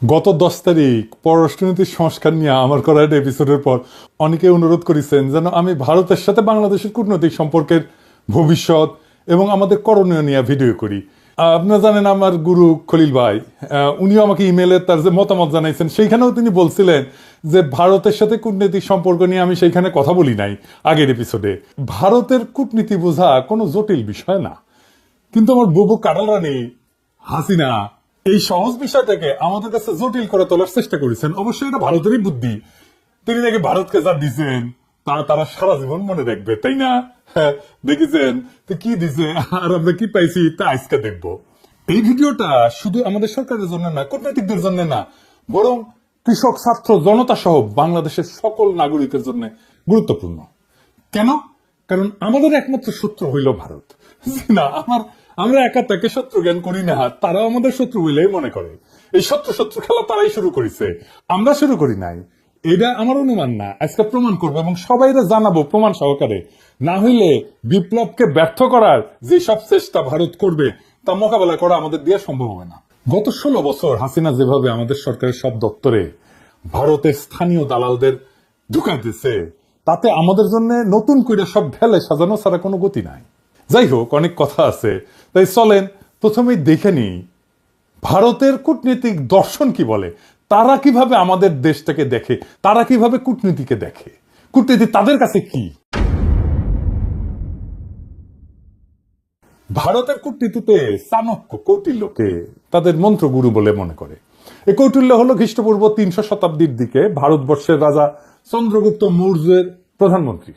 গত 10 তারিখ পররাষ্ট্রনীতির সংস্কার নিয়ে আমার করা একটা এপিসোডের পর অনেকে অনুরোধ করেছেন যেন আমি ভারতের সাথে বাংলাদেশের কূটনৈতিক সম্পর্কের ভবিষ্যৎ এবং আমাদের করণীয় নিয়ে ভিডিও করি। আপনারা জানেন আমার গুরু খলিল ভাই, উনিও আমাকে ইমেলে তার যে মতামত জানাইছেন সেইখানেও তিনি বলছিলেন যে ভারতের সাথে কূটনৈতিক সম্পর্ক নিয়ে আমি সেইখানে কথা বলি নাই আগের এপিসোডে। ভারতের কূটনীতি বোঝা কোনো জটিল বিষয় না, কিন্তু আমার বুবু কাটাল রানী হাসিনা এই সহজ বিষয়টাকে আমাদের কাছে জটিল করে তোলার চেষ্টা করেছেন। অবশ্যই এটা ভারতেরই বুদ্ধি। তিনি নাকি ভারতকে যা দিচ্ছেন তা তারা সারা জীবন মনে রাখবে, তাই না? হ্যাঁ, দেখেছেন তো কি দিছে আর আমরা কি পাইছি তা আজকে দেখবো। এই ভিডিওটা শুধু আমাদের সরকারের জন্য না, কূটনীতিকদের জন্য না, বরং কৃষক, ছাত্র, জনতা সহ বাংলাদেশের সকল নাগরিকের জন্য গুরুত্বপূর্ণ। কেন? কারণ আমাদের একমাত্র শত্রু হইল ভারত। না, আমরা একা তাকে শত্রু জ্ঞান করি না, তারাও আমাদের শত্রু বলেই মনে করে। এই শত্রু শত্রু খেলা তারাই শুরু করেছে, আমরা শুরু করি নাই। এটা আমার অনুমান না, আজকে প্রমাণ করবো এবং সবাইরা জানাবো প্রমাণ সহকারে। না হইলে বিপ্লবকে ব্যর্থ করার যে সব চেষ্টা ভারত করবে তা মোকাবেলা করা আমাদের দিয়ে সম্ভব হবে না। গত 16 বছর হাসিনা যেভাবে আমাদের সরকারের সব দপ্তরে ভারতের স্থানীয় দালালদের ঢুকাইতেছে, তাতে আমাদের জন্য নতুন করে সব ঢেলে সাজানো ছাড়া কোনো গতি নাই। যাই হোক, অনেক কথা আছে, তাই চলেন প্রথমেই দেখে নিই ভারতের কূটনীতিক দর্শন কি বলে। তারা কিভাবে আমাদের দেশটাকে দেখে, তারা কিভাবে কূটনীতিকে দেখে, কূটনীতি তাদের কাছে কি। ভারতের কূটনীতিতে চাণক্য কৌটিল্যকে তাদের মন্ত্রগুরু বলে মনে করে। এই কৌটিল্য হলো খ্রিস্টপূর্ব 300 শতাব্দীর দিকে ভারতবর্ষের রাজা চন্দ্রগুপ্ত মৌর্যের প্রধানমন্ত্রী।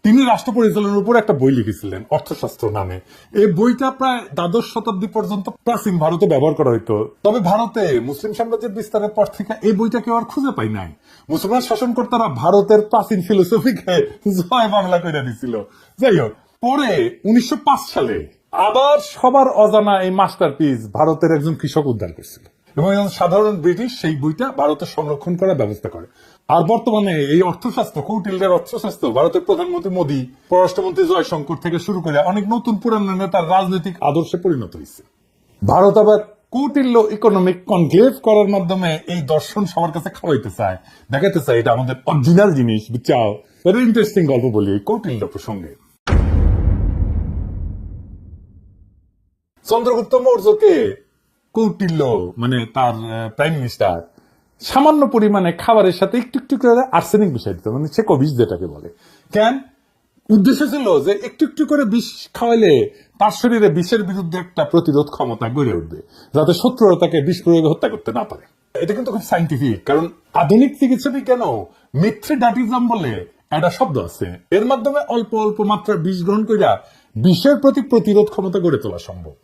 তিনি রাষ্ট্র পরিচালনার উপর একটা বই লিখেছিলেন অর্থশাস্ত্র নামে। এই বইটা প্রায় দ্বাদশ শতাব্দী পর্যন্ত প্রাচীন ভারতে ব্যবহার করা হইতো। তবে ভারতে মুসলিম সাম্রাজ্যের বিস্তারের পর থেকে এই বইটা কেউ আর খুঁজে পাই নাই। মুসলমান শাসনকর্তারা ভারতের প্রাচীন ফিলোসফিকে জয় বাংলা করে দিছিল। যাই হোক, পরে 1905 সালে আবার সবার অজানা এই মাস্টারপিস ভারতের একজন কৃষক উদ্ধার করছিল এবং সাধারণ ব্রিটিশ সেই বইটা ভারতে সংরক্ষণ করার ব্যবস্থা করে। আর বর্তমানে এই অর্থশাস্ত্র, কৌটিল্যের অর্থশাস্ত্র ভারতের প্রধানমন্ত্রী মোদী, পররাষ্ট্রমন্ত্রী জয়শঙ্কর থেকে শুরু করে অনেক নতুন পুরান নেতার রাজনৈতিক আদর্শে পরিণত হয়েছে। ভারত আবার কৌটিল্য ইকোনমিক কনক্লেভ করার মাধ্যমে এই দর্শন সবার কাছে খাওয়াইতে চায়, দেখাতে চায় এটা আমাদের অরিজিনাল জিনিস, বুঝছাও। ভেরি ইন্টারেস্টিং গল্প বলি এই কৌটিল্য প্রসঙ্গে। চন্দ্রগুপ্ত মৌর্যকে কৌটিল্য মানে তার প্রাইম মিনিস্টার সামান্য পরিমাণে খাবারের সাথে একটু একটু করে আর্সেনিক মিশাই দিত, মানে সেকো বিষ যেটাকে বলে। কেন? উদ্দেশ্য ছিল যে একটু একটু করে বিষ খাওয়াইলে তার শরীরে বিষের বিরুদ্ধে একটা প্রতিরোধ ক্ষমতা গড়ে উঠবে, যাতে শত্রুরা তাকে বিষ প্রয়োগে হত্যা করতে না পারে। এটা কিন্তু খুব সাইন্টিফিক, কারণ আধুনিক চিকিৎসা বিজ্ঞানও মিথ্রিডাটিজম বলে একটা শব্দ আছে। এর মাধ্যমে অল্প অল্প মাত্রার বিষ গ্রহণ করিয়া বিষের প্রতি প্রতিরোধ ক্ষমতা গড়ে তোলা সম্ভব।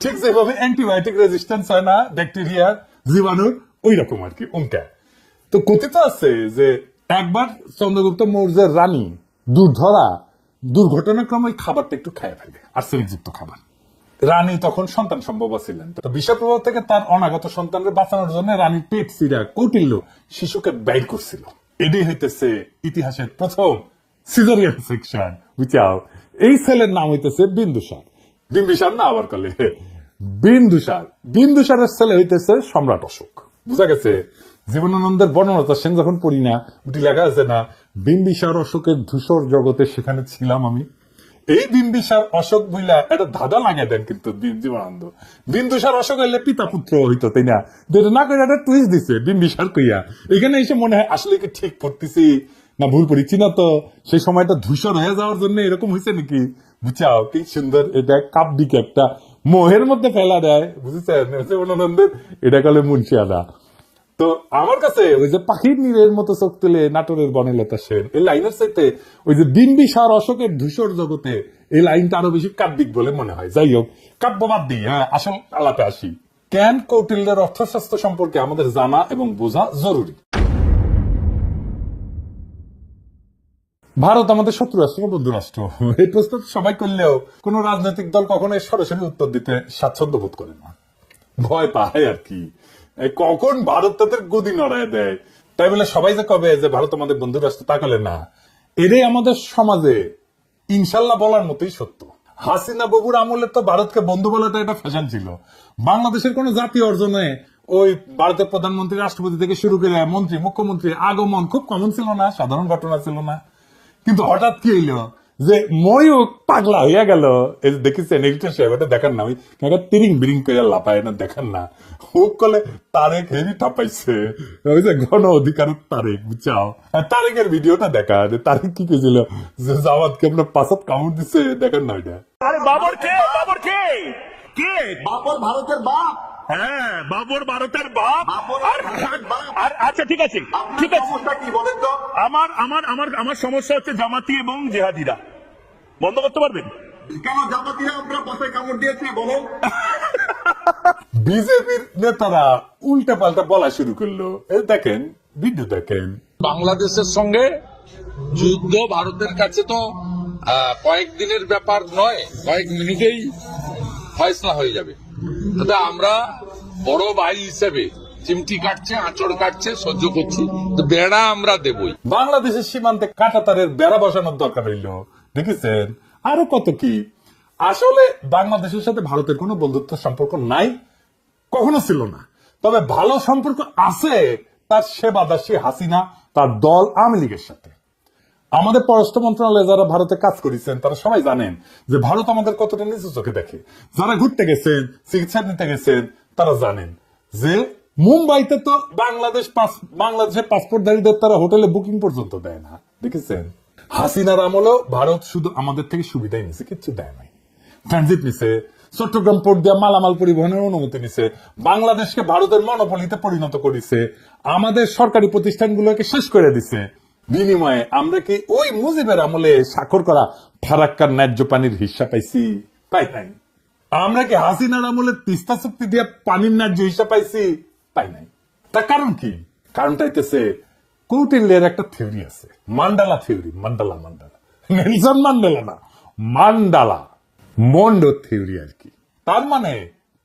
ঠিক যেভাবে অ্যান্টিবায়োটিক রেজিস্ট্যান্স হয় না ব্যাকটেরিয়া, জীবাণুর, ওই রকম আর কি উনকা। তো কথিত আছে যে একবার চন্দ্রগুপ্ত মৌর্যের রানী দুর্ধরা দুর্ঘটনাক্রমে ওই খাবারটা একটু খাইয়ে ফেলে, আর্সেনিক যুক্ত খাবার। রানী তখন সন্তান সম্ভব ছিলেন, তো বিষয় প্রভাব থেকে তার অনাগত সন্তানকে বাঁচানোর জন্য রানীর পেট চিরা কৌটিল্য শিশুকে বাইর করছিল। এটাই হইতেছে ইতিহাসের প্রথম সিজারিয়ান সেকশন, বুঝাও। এই ছেলের নাম হইতেছে বিন্দুসার। বিম্বিসার না আবার কলে বিন্দুসার। বিন্দুসারের ছেলে হইতেছে সম্রাট অশোক। বুঝা গেছে? জীবনানন্দের বর্ণনা সেন যখন পড়ি না, উঠি লেখা আছে না, বিম্বিসার অশোকের ধূসর জগতে সেখানে ছিলাম আমি। এই বিম্বিসার অশোক বইলা একটা ধাঁধা লাগিয়ে দেন কিন্তু জীবনানন্দ। বিন্দুসার অশোক হইলে পিতা পুত্র হইতো, তাই না? না করে একটা টুইস্ট দিছে বিম্বিসার কইয়া। এখানে এসে মনে হয় আসলে কি ঠিক পড়তেছি না ভুল পড়িছি না, তো সেই সময়টা ধূসর হয়ে যাওয়ার জন্য এরকম হয়েছে নাকি, বুঝাও। কি সুন্দর এটা কাব্যিক একটা মোহের মধ্যে ফেলা দেয়, বুঝেছেন? জীবনানন্দের এটা কালে মুন্সিয়ানা। তো আমার কাছে ওই যে পাখির নীরের মতো চোখ তুলে নাটোরের বনলতা সেন এই লাইনের চাইতে ওই যে বিম্বিসার অশোকের ধূসর জগতে এই লাইনটা আরো বেশি কাব্যিক বলে মনে হয়। যাই হোক, কাব্যবাদ দিই, হ্যাঁ, আসল আলাপে আসি। কেন কৌটিল্যের অর্থশাস্ত্র সম্পর্কে আমাদের জানা এবং বোঝা জরুরি। ভারত আমাদের শত্রু রাষ্ট্র, বন্ধু রাষ্ট্র। এই প্রশ্ন সবাই করলেও কোন রাজনৈতিক দল কখনো সরাসরি উত্তর দিতে স্বাচ্ছন্দ্য বোধ করে না, ভয় পায় আর কি। কখন ভারত তাদের গদি নড়ায় দেয়, তাই বলে সবাই যে কবে যে ভারত আমাদের বন্ধু রাষ্ট্র তা করলে না। এটাই আমাদের সমাজে ইনশাল্লাহ বলার মতোই সত্য। হাসিনা বাবুর আমলে তো ভারতকে বন্ধু বলাটা এটা ফ্যাশন ছিল। বাংলাদেশের কোন জাতীয় অর্জনে ওই ভারতের প্রধানমন্ত্রী রাষ্ট্রপতি থেকে শুরু করে মন্ত্রী মুখ্যমন্ত্রী আগমন খুব কমন ছিল না, সাধারণ ঘটনা ছিল না। কিন্তু হঠাৎ কি হইলো যে ময়ূক পাগলা হইয়া গেল। এই যে দেখেছেন এডিটর সাহেব, এটা দেখান না, ওই তিরিং বিরিং করে লাপায় না, দেখান না। ও কলে তারেক হেভি ঠাপাইছে, ওই যে গণ অধিকার তারেক, বুঝছাও। তারেকের ভিডিওটা দেখা, যে তারেক কি কেছিল যে জামাতকে আপনার পাঁচত কামড় দিছে, দেখান না ওইটা। আরে বাবর কে? বাবর কে? কে? বাবর ভারতের বাপ। হ্যাঁ, বাবর ভারতের বাপ। বাবর ভারতের বাপ। আচ্ছা ঠিক আছে, আপনার ঠিক আছে। সমস্যা কি বলেন তো? আমার আমার আমার আমার সমস্যা হচ্ছে জামাতি এবং জেহাদিরা। বন্ধ করতে পারবেন? কেন জামাতিরা আপনার পাশে কামড় দিয়েছে বলেন? বিজেপির নেতারা উল্টা পাল্টা বলা শুরু করলো। এই দেখেন, ভিডিও দেখেন। বাংলাদেশের সঙ্গে যুদ্ধ ভারতের কাছে তো কয়েকদিনের ব্যাপার নয়, কয়েক মিনিটেই ফয়সলা হয়ে যাবে। তবে আমরা বড় ভাই হিসেবে চিমটি কাটছে, আঁচড় কাটছে, সহ্য করছি, তো বেড়া আমরা দেবই। বাংলাদেশের সীমান্তে কাঁটাতারের বেড়া বসানোর দরকার হইল, দেখেছেন। আরো কত কি। আসলে বাংলাদেশের সাথে ভারতের কোনো বন্ধুত্ব সম্পর্ক নাই, কখনো ছিল না। তবে ভালো সম্পর্ক আছে তার সেবাদাসী হাসিনা, তার দল আওয়ামী লীগের সাথে। আমাদের পররাষ্ট্র মন্ত্রণালয়ে যারা ভারতে কাজ করেছেন তারা সবাই জানেন যে ভারত আমাদের কতটা নিচু চোখে দেখে। যারা ঘুরতে গেছেন, চিকিৎসা নিতে গেছেন, তারা জানেন যে মুম্বাইতে তো বাংলাদেশের পাসপোর্টধারীদের তারা হোটেলে বুকিং পর্যন্ত দেয় না, দেখেছেন। হাসিনার আমলেও ভারত শুধু আমাদের থেকে সুবিধাই নিছে, কিচ্ছু দেয় নাই। ট্রানজিট নিছে, চট্টগ্রাম পোর্ট দিয়ে মালামাল পরিবহনের অনুমতি নিছে, বাংলাদেশকে ভারতের মনোপলিতে পরিণত করেছে, আমাদের সরকারি প্রতিষ্ঠানগুলোকে শেষ করে দিছে। বিনিময়ে আমরা কি ওই মুজিবের আমলে স্বাক্ষর করা ফারাক্কার ন্যায্য পানির হিস্সা পাইছি? পাই নাই। আমরা কি হাসিনার আমলে তিস্তা চুক্তি দিয়ে পানির ন্যায্য হিস্সা পাইছি? পাই নাই। তার কারণ কি? কারণটা হইতেছে কৌটিল্যের একটা থিওরি আছে, mandala theory. Mandala Nelson Mandela না, মান্ডালা মন্ডো থিওরি আর কি। তার মানে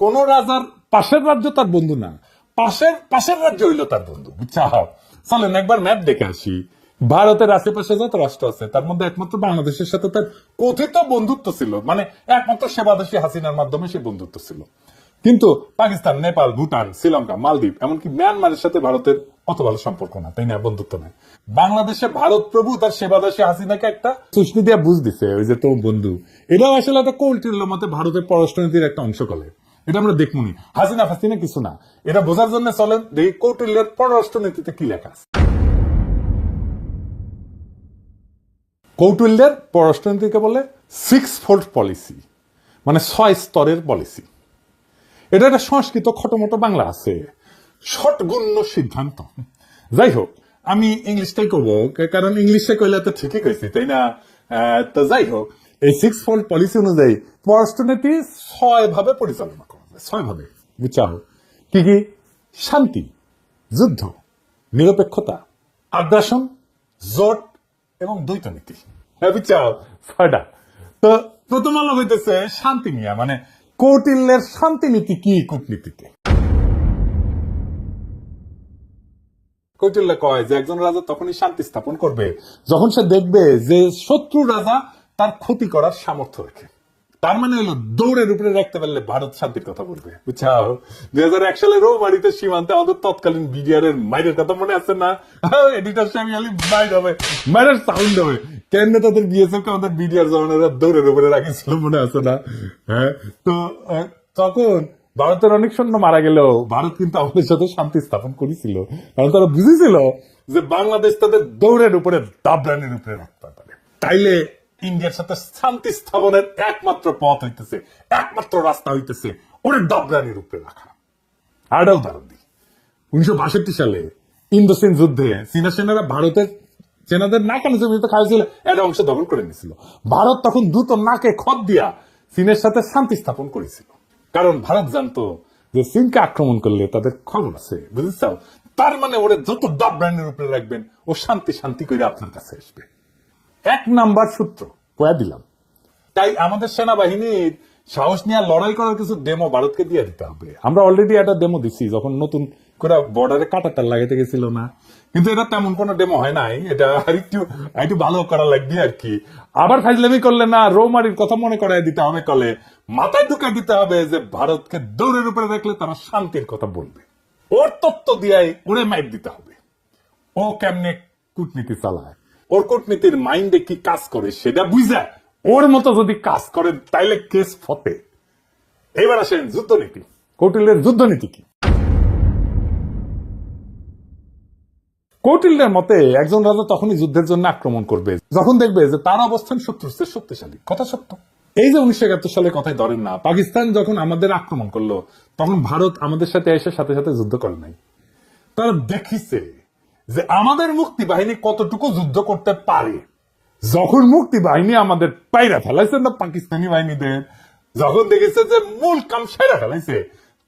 কোন রাজার পাশের রাজ্য তার বন্ধু না, পাশের রাজ্য হইল তার বন্ধু, বুঝছা। চলেন একবার ম্যাপ দেখে আসি। ভারতের আশেপাশে যত রাষ্ট্র আছে তার মধ্যে একমাত্র বাংলাদেশের সাথে তার কথিত বন্ধুত্ব ছিল, মানে একমাত্র সেবাদাসী হাসিনার মাধ্যমে সে বন্ধুত্ব ছিল। কিন্তু পাকিস্তান, নেপাল, ভুটান, শ্রীলঙ্কা, মালদ্বীপ, এমনকি মিয়ানমারের সাথে ভারতের অত ভালো সম্পর্ক না, তাই না? বন্ধুত্ব নাই। বাংলাদেশে ভারত প্রভু তার সেবাদাসী হাসিনাকে একটা সুষ্টি দিয়ে বুঝ দিছে, ওই যে তোর বন্ধু। এটাও আসলে একটা কৌটিল্য মতে ভারতের পররাষ্ট্রনীতির একটা অংশ করে। এটা আমরা দেখবনি। হাসিনা ফাসিনা কিছু না, এটা বোঝার জন্য চলেন দেখি কৌটিল্যের পররাষ্ট্রনীতিতে কি লেখা আছে। কৌটিল্যের পররাষ্ট্রনীতিকে বলে 6-fold পলিসি, মানে 6 স্তরের পলিসি। এটা একটা সংস্কৃত খটোমটো বাংলা আছে, ষটগুণ্য সিদ্ধান্ত। যাই হোক, আমি ইংলিশটাই করবো, কারণ ইংলিশে কইলে তো ঠিকই কইছি, তাই না? তো যাই হোক, এই 6-fold পলিসি অনুযায়ী পররাষ্ট্রনীতি 6 ভাবে পরিচালনা করা যায়, 6 ভাবে, বুঝাও। কি কি? শান্তি, যুদ্ধ, নিরপেক্ষতা, আগ্রাসন, জোট এবং দ্বৈত নীতি। হ্যাঁ, বুঝাও 6টা। তো প্রথম আলো হইতেছে শান্তি নিয়ে, মানে কৌটিল্যের শান্তি নীতি কি কূটনীতিতে। কৌটিল্য কয় যে একজন রাজা তখনই শান্তি স্থাপন করবে যখন সে দেখবে যে শত্রু রাজা তার ক্ষতি করার সামর্থ্য রাখে। তার মানে হলো দৌড়ের উপরে রাখতে পারলে ভারত শান্তির কথা বলবে, বুঝছাও। 2001 সালে রৌমারিতে সীমান্তে আমাদের তৎকালীন বিডিআর এর মাইরের কথা মনে আছে না? এডিটর সাহেব মাইর হবে, মাইরের সাউন্ড হবে। কেন তাদের বিএসএফ কে আমাদের বিডিআর জওয়ানেরা দৌড়ের উপরে রাখিছিল, মনে আছে না? হ্যাঁ, তো তখন ভারতের অনেক সৈন্য মারা গেলেও ভারত কিন্তু আমাদের সাথে শান্তি স্থাপন করেছিল, কারণ তারা বুঝেছিল যে বাংলাদেশ তাদের দৌড়ের উপরে দাবরানির উপরে রাখতে পারে। তাইলে ইন্ডিয়ার সাথে শান্তি স্থাপনের একমাত্র পথ হইতেছে, একমাত্র রাস্তা হইতেছে ওরে দাবরানির উপরে রাখা। আরেকটা উদাহরণ দিই। 1962 সালে ইন্দোচীন যুদ্ধে চীনা সেনারা ভারতের সেনাদের নাকানি জমিতে খাইছিল, একটা অংশ দখল করে নিয়েছিল। ভারত তখন দ্রুত নাকে খত দিয়া চীনের সাথে শান্তি স্থাপন করেছিল, কারণ ভারত জানতো যে চীনকে আক্রমণ করলে তাদের খবর আছে, বুঝেছ। তার মানে ওরে যত দাবরানির উপরে রাখবেন ও শান্তি শান্তি করে আপনার কাছে আসবে। 1 নাম্বার সূত্র কয়া দিলাম। তাই আমাদের সেনাবাহিনীর সাহস নিয়ে লড়াই করার কিছু ডেমো ভারতকে দিয়ে দিতে হবে। আমরা অলরেডি একটা ডেমো দিচ্ছি যখন নতুন করে বর্ডারে কাঁটাতার লাগাইতে গেছিল না, কিন্তু এটা তেমন কোনো ডেমো হয় নাই। এটা একটু ভালো করা লাগবে আর কি। আবার ফাইজলামি করলে না, রৌমারির কথা মনে করাই দিতে হবে, কলে মাথায় ঢুকাই দিতে হবে যে ভারতকে দৌড়ের উপরে রাখলে তারা শান্তির কথা বলবে। ওর তত্ত্ব দিয়ে ওরে মাইর দিতে হবে। ও কেমনে কূটনীতি চালায়, ওর কূটনীতির মাইন্ডে কি কাজ করে সেটা বুঝা ওর মতো যদি কাজ করে তাইলে কেস ফতে। এবার আসেন যুদ্ধনীতি। কৌটিল্যের যুদ্ধনীতি কি? কৌটিল্যের মতে একজন রাজা তখনই যুদ্ধের জন্য আক্রমণ করবে যখন দেখবে যে তার অবস্থান শত্রুর চেয়ে শক্তিশালী। কথা সত্য। এই যে 1971 সালে কথাই ধরেন না, পাকিস্তান যখন আমাদের আক্রমণ করলো তখন ভারত আমাদের সাথে এসে সাথে সাথে যুদ্ধ করে নাই। তারা দেখিছে যে আমাদের মুক্তি বাহিনী কতটুকু যুদ্ধ করতে পারে। যখন মুক্তি বাহিনী আমাদের পাইরা ফেলাইছে না পাকিস্তানি বাহিনীদের, যখন দেখেছে যে মূল কাম সেরা ফেলাইছে,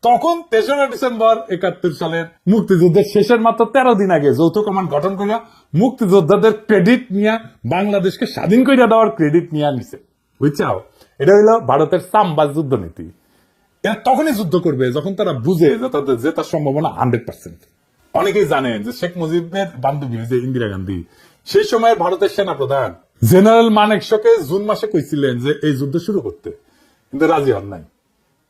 তখন 3রা ডিসেম্বর 71 সালের মুক্তিযুদ্ধের শেষের মাত্র 13 দিন আগে যৌথ কমান্ড গঠন করিয়া মুক্তিযোদ্ধাদের ক্রেডিট নিয়ে বাংলাদেশকে স্বাধীন করিয়া দেওয়ার ক্রেডিট নিয়ে নিছে। বুঝছাও? এটা হইল ভারতের সাম্বা যুদ্ধনীতি। এরা তখনই যুদ্ধ করবে যখন তারা বুঝে যে তাদের জেতার সম্ভাবনা 100%। অনেকেই জানেন যে শেখ মুজিবের বান্ধবী যে ইন্দিরা গান্ধী, সেই সময় ভারতের সেনাপ্রধান জেনারেল মানেকশকে জুন মাসে কইছিলেন যে এই যুদ্ধ শুরু করতে, কিন্তু রাজি হন নাই।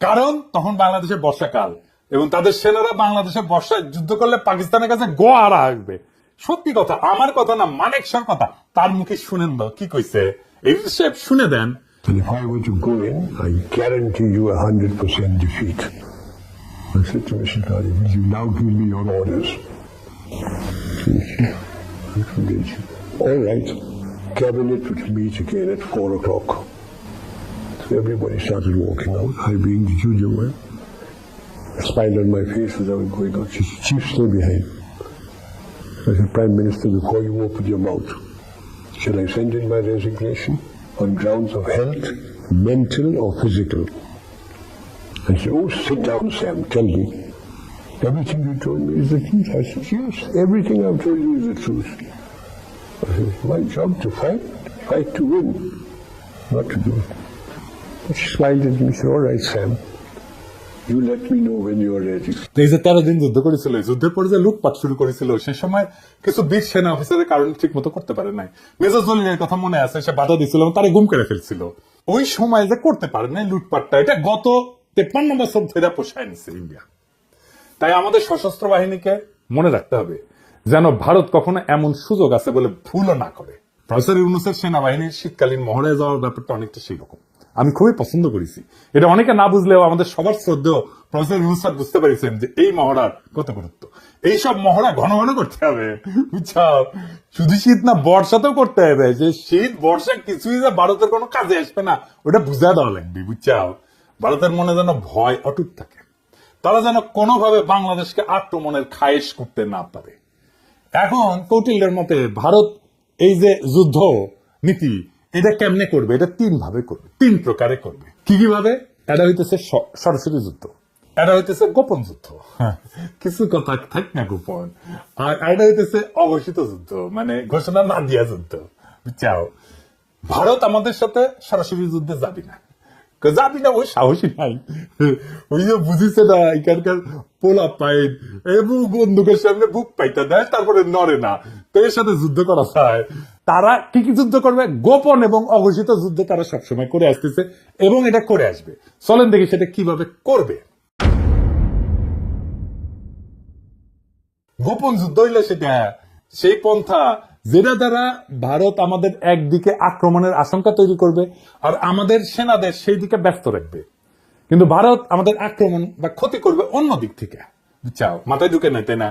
কারণ তখন বাংলাদেশের বর্ষাকাল এবং তাদের সেনারা বাংলাদেশে বর্ষায় যুদ্ধ করলে পাকিস্তানের কাছে গোয়ারা আসবে। সত্যি কথা, আমার কথা না, মানেকশর কথা। তার মুখে শুনেন তো কি কইছে, এই শুনে দেন। And if I were to go in, I guarantee you 100% defeat. I said to Mr. Kadi, will you now give me your orders? All right. Cabinet would meet again at 4 o'clock. So everybody started walking out. I being the junior one. A smile on my face as I was going out. Chief stay behind. I said, Prime Minister, before you open your mouth, shall I send in my resignation on grounds of health, mental or physical? I said, oh, sit down, Sam, tell me. Everything you told me is the truth. I said, yes, everything I've told you is the truth. I said, it's my job to fight to win, not to do it. She smiled at me and said, all right, Sam, you let me know when you're ready. এই যে 13 দিন যুদ্ধ করেছিল, যুদ্ধের পরে যে লুটপাট শুরু করেছিল, সে সময় কিছু বীর সেনা অফিসারের কারণে ঠিক মতো করতে পারে নাই। মেজর জলিলের কথা মনে আছে, সে বাধা দিছিল এবং তারে গুম করে ফেলছিল। ওই সময় যে করতে পারে নাই লুটপাটটা, এটা গত 53 বছর ধরে পোষায় নিচ্ছে ইন্ডিয়া। তাই আমাদের সশস্ত্র বাহিনীকে মনে রাখতে হবে যেন ভারত কখনো এমন সুযোগ আছে বলে ভুলও না করে। প্রফেসর ইউনূসের সেনাবাহিনীর শীতকালীন মহড়ায় যাওয়ার ব্যাপারটা অনেকটা সেই রকম। আমি খুবই পছন্দ করেছি এটা। অনেকে না বুঝলেও আমাদের সবার শ্রদ্ধেয় প্রফেসর ইউনূস স্যার বুঝতে পেরেছেন যে এই মহড়ার কত গুরুত্ব। এইসব মহড়া ঘন ঘন করতে হবে, বুঝছাও? শুধু শীত না, বর্ষাতেও করতে হবে। যে শীত বর্ষা কিছুই যে ভারতের কোনো কাজে আসবে না, ওটা বুঝা দেওয়া লাগবে, বুঝছাও? ভারতের মনে যেন ভয় অটুট থাকে, তারা যেন কোনোভাবে বাংলাদেশকে আক্রমণের খায়েশ করতে না পারে। এখন কৌটিল্যের মতে ভারত এই যে যুদ্ধ নীতি, এটা কেমনে করবে? এটা 3 ভাবে করবে, 3 প্রকারে করবে। কি কি ভাবে? এটা হইতেছে সরাসরি যুদ্ধ, এটা হইতেছে গোপন যুদ্ধ, কিছু কথা থাক না গোপন, আর এটা হইতেছে অঘোষিত যুদ্ধ, মানে ঘোষণা না দিয়া যুদ্ধ, বুঝছাও? ভারত আমাদের সাথে সরাসরি যুদ্ধে যাবি না, ওই সাহসী নাই। ওই যে বুঝিছে না, এখানকার পোলা পাইন এবং বন্দুকের সামনে বুক পাইতে দেয়, তারপরে নড়ে না, তো এর সাথে যুদ্ধ করা যায়। তারা কি কি যুদ্ধ করবে? গোপন এবং অঘোষিত যুদ্ধ তারা সবসময় করে আসতেছে এবং এটা করে আসবে। চলেন দেখি সেটা কিভাবে করবে। গোপন যুদ্ধ হইলে সেটা সেই পন্থা যেটা দ্বারা ভারত আমাদের একদিকে আক্রমণের আশঙ্কা তৈরি করবে আর আমাদের সেনাদের সেই দিকে ব্যস্ত রাখবে, কিন্তু ভারত আমাদের আক্রমণ বা ক্ষতি করবে অন্য দিক থেকে, বুঝছাও? মাথায় ঢুকে নাই, তাই না?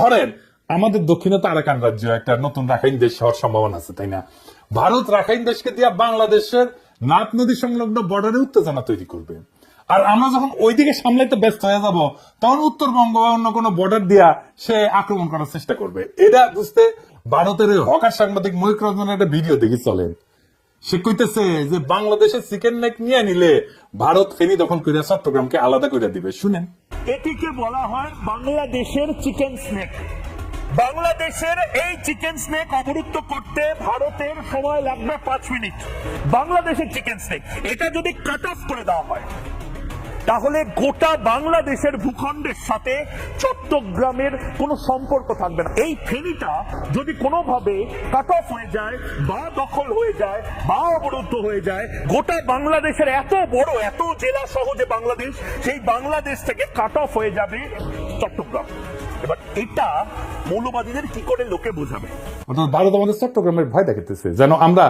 ধরেন আমাদের দক্ষিণে তো আরাকান রাজ্য, একটা নতুন রাখাইন দেশ হওয়ার সম্ভাবনা আছে, তাই না? ভারত রাখাইন দেশকে দিয়া বাংলাদেশের নাথ নদী সংলগ্ন বর্ডারে উত্তেজনা তৈরি করবে, আর আমরা যখন ওইদিকে সামলাইতে ব্যস্ত হয়ে যাব তখন উত্তরবঙ্গ বা অন্য কোনো বর্ডার দিয়া সে আক্রমণ করার চেষ্টা করবে। এটা বুঝতে ভারতের হকার সাংবাদিক ময়ূক রঞ্জনের একটা ভিডিও দেখি, চলেন। সে কইতেছে যে বাংলাদেশের চিকেন নেক নিয়ে নিলে ভারত ফেনী দখল করে চট্টগ্রামকে আলাদা করে দিবে। শুনেন। এটিকে বলা হয় বাংলাদেশের চিকেন স্নেক। বাংলাদেশের এই চিকেন স্নেক অবরুদ্ধ করতে ভারতের সময় লাগবে 5 মিনিট। বাংলাদেশের চিকেন স্নেক এটা যদি কাট অফ করে দেওয়া হয় তাহলে গোটা বাংলাদেশের ভূখণ্ডের সাথে চট্টগ্রামের কোনো সম্পর্ক থাকবে না। এই ফেনীটা যদি কোনোভাবে কাট অফ হয়ে যায় বা দখল হয়ে যায় বা অবরুদ্ধ হয়ে যায়, গোটা বাংলাদেশের এত বড়, এত জেলা সহ যে বাংলাদেশ, সেই বাংলাদেশ থেকে কাট অফ হয়ে যাবে। চট্টগ্রাম। এবার এটা মৌলবাদীদের কি করে লোকে বোঝাবে? অর্থাৎ ভারত আমাদের চট্টগ্রামের ভয় দেখাতেছে, যেন আমরা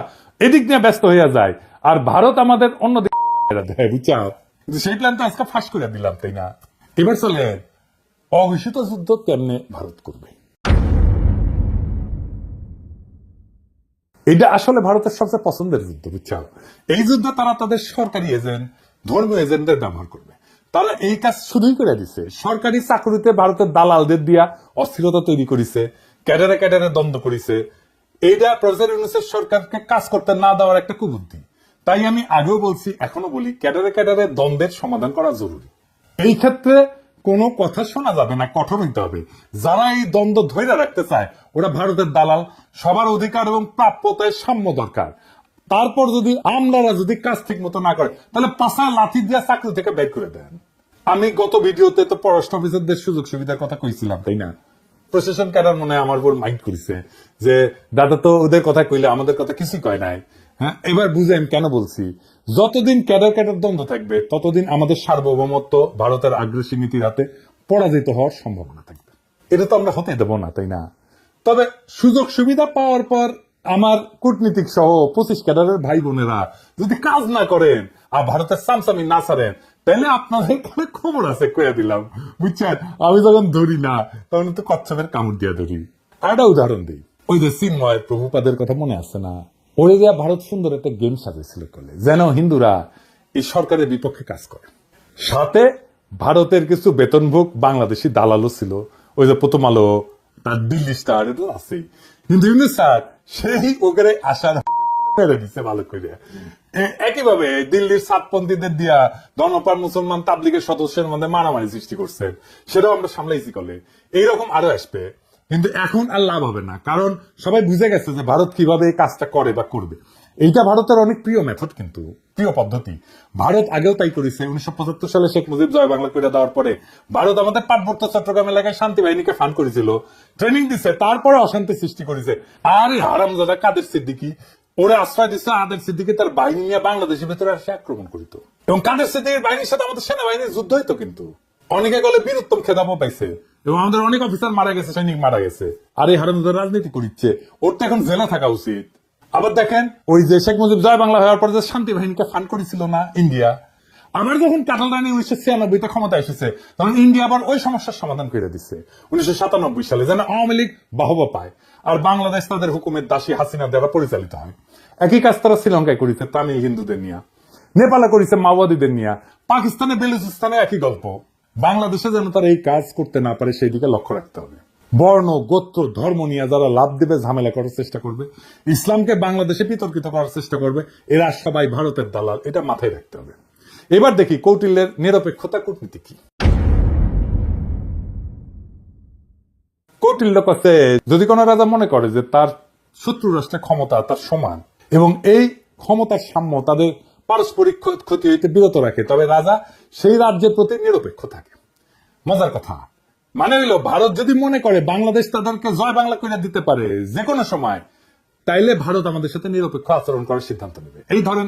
এদিক নিয়ে ব্যস্ত হইয়া যাই আর ভারত আমাদের অন্য দিকে দেয়, বুঝছো? কিন্তু সেই প্ল্যান তো আজকে ফাঁস করে দিলাম, তাই না? এবার চলে অঘোষিত যুদ্ধ কেমনে ভারত করবে। এটা আসলে ভারতের সবচেয়ে পছন্দের যুদ্ধ, বুঝছো? এই যুদ্ধ তারা তাদের সরকারি এজেন্ট, ধর্মীয় এজেন্টদের ব্যবহার করবে। তারা এই কাজ শুরুই করে দিছে। সরকারি চাকরিতে ভারতের দালালদের দিয়া অস্থিরতা তৈরি করেছে, ক্যাডারে ক্যাডারে দ্বন্দ্ব করেছে। এইটা প্রফেসর ইউনূসের সরকারকে কাজ করতে না দেওয়ার একটা কুবুদ্ধি। তাই আমি আগেও বলছি, এখনো বলি, ক্যাডারে ক্যাডারে দ্বন্দ্বের সমাধান করা জরুরি। এই ক্ষেত্রে কোনো কথা শোনা যাবে না, কঠোর হইতে হবে। যারা এই দ্বন্দ্ব ধরে রাখতে চায় ওরা ভারতের দালাল। সবার অধিকার এবং প্রাপ্যতায় সাম্য দরকার। তারপর যদি আমলারা যদি কাজ ঠিক মতো না করে, তাহলে পাশায় লাঠি দিয়ে চাকরি থেকে বের করে দেন। আমি গত ভিডিওতে তো পররাষ্ট্র অফিসারদের সুযোগ সুবিধার কথা কইছিলাম, তাই না? প্রশাসন ক্যাডার মনে হয় আমার উপর মাইন্ড করেছে যে দাদা তো ওদের কথা কইলে আমাদের কথা কিছুই কয় নাই। হ্যাঁ, এবার বুঝেন কেন বলছি। যতদিন ক্যাডার ক্যাডার দ্বন্দ্ব থাকবে ততদিন আমাদের সার্বভৌমত্ব ভারতের আগ্রাসী নীতির হাতে পরাজিত হওয়ার সম্ভাবনা থাকবে। এটা তো আমরা হতে দেবো না, তাই না? তবে সুযোগ সুবিধা পাওয়ার পর আমার কূটনীতিক সহ 25 ক্যাডারের ভাই বোনেরা যদি কাজ না করেন আর ভারতের সামসামি না ছাড়েন, তাহলে আপনাদের এখানে খবর আছে, কয়ে দিলাম, বুঝছেন? আমি যখন ধরি না তখন তো কচ্ছপের কামড় দিয়ে ধরি। আরেকটা উদাহরণ দিই, ওই যে চিন্ময় প্রভুপাদের কথা মনে আছে না? ওরে দিয়া ভারত সুন্দর একটা গেম সাজিয়েছিল বলে, যেন হিন্দুরা এই সরকারের বিপক্ষে কাজ করে। সাথে ভারতের কিছু বেতনভোগ বাংলাদেশি দালালও ছিল, ওই যে প্রথম আলো, তার দিল্লি স্টার, এটা আছেই। কিন্তু ইউনূস স্যার সেই ওখানে আসার ফেলে দিচ্ছে ভালো করে। একইভাবে দিল্লির সাতপন্থীদের দিয়া ধনপার মুসলমান তাবলিগের সদস্যের মধ্যে মারামারি সৃষ্টি করছেন, সেটাও আমরা সামলাইছি কলে। এইরকম আরো আসবে, কিন্তু এখন আর লাভ হবে না, কারণ সবাই বুঝে গেছে যে ভারত কিভাবে এই কাজটা করে বা করবে। এইটা ভারতের অনেক প্রিয় মেথড, কিন্তু প্রিয় পদ্ধতি। ভারত আগেও তাই করেছে। 1975 সালে শেখ মুজিব জয় বাংলা করে দেওয়ার পরে ভারত আমাদের পার্বত্য চট্টগ্রাম এলাকায় শান্তি বাহিনীকে ফান্ড করেছিল, ট্রেনিং দিচ্ছে, তারপরে অশান্তি সৃষ্টি করেছে। আর হারামজাদা কাদের সিদ্দিকী ওরে আশ্রয় দিচ্ছে, আদের সিদ্দিকী তার বাহিনী নিয়ে বাংলাদেশের ভেতরে আসে আক্রমণ করিত, এবং কাদের সিদ্দিকীর বাহিনীর সাথে আমাদের সেনাবাহিনীর যুদ্ধ হইতো। কিন্তু অনেকে গলে বীরুত্তম খেতাবও পাইছে, এবং আমাদের অনেক অফিসার মারা গেছে, সৈনিক মারা গেছে। আর এই হারামজাদা রাজনীতি করিচ্ছে, ওর তো এখন জেলা থাকা উচিত। আবার দেখেন, ওই যে শেখ মুজিব জয় বাংলা হওয়ার পর যে শান্তি বাহিনীকে ফান্ড করেছিল না ইন্ডিয়া, আবার যখন কাটাল রানী 1996-তে ক্ষমতা এসেছে, তখন ইন্ডিয়া আবার ওই সমস্যার সমাধান করে দিচ্ছে 1997 সালে, যেন আওয়ামী লীগ বাহবা পায় আর বাংলাদেশ তাদের হুকুমের দাসী হাসিনা দ্বারা পরিচালিত হয়। একই কাজ তারা শ্রীলঙ্কায় করেছে তামিল হিন্দুদের নিয়ে, নেপালে করেছে মাওবাদীদের নিয়ে, পাকিস্তানে বেলুচিস্তানে একই গল্প। বাংলাদেশে যেন তারা এই কাজ করতে না পারে সেই দিকে লক্ষ্য রাখতে হবে। বর্ণ, গোত্র, ধর্ম নিয়ে যারা লাভ দেবে, ঝামেলা করার চেষ্টা করবে, ইসলামকে বাংলাদেশে বিতর্কিত করার চেষ্টা করবে, এরা সবাই ভারতের দালাল, এটা মাথায় রাখতে হবে। এবার দেখি কৌটিল্যের নিরপেক্ষতা কূটনীতি কি। কৌটিল্য কাছে যদি কোন রাজা মনে করে যে তার শত্রু রাষ্ট্রের ক্ষমতা তার সমান এবং এই ক্ষমতার সাম্য তাদের পারস্পরিক ক্ষতি হইতে বিরত রাখে, তবে রাজা সেই রাজ্যের প্রতি নিরপেক্ষ থাকে। মজার কথা মানে হইল, ভারত যদি মনে করে বাংলাদেশ তাদেরকে জয় বাংলা করে দিতে পারে যে কোনো সময়, তাইলে ভারত আমাদের সাথে নিরপেক্ষ আচরণ করার সিদ্ধান্ত নেবে। এই ধরেন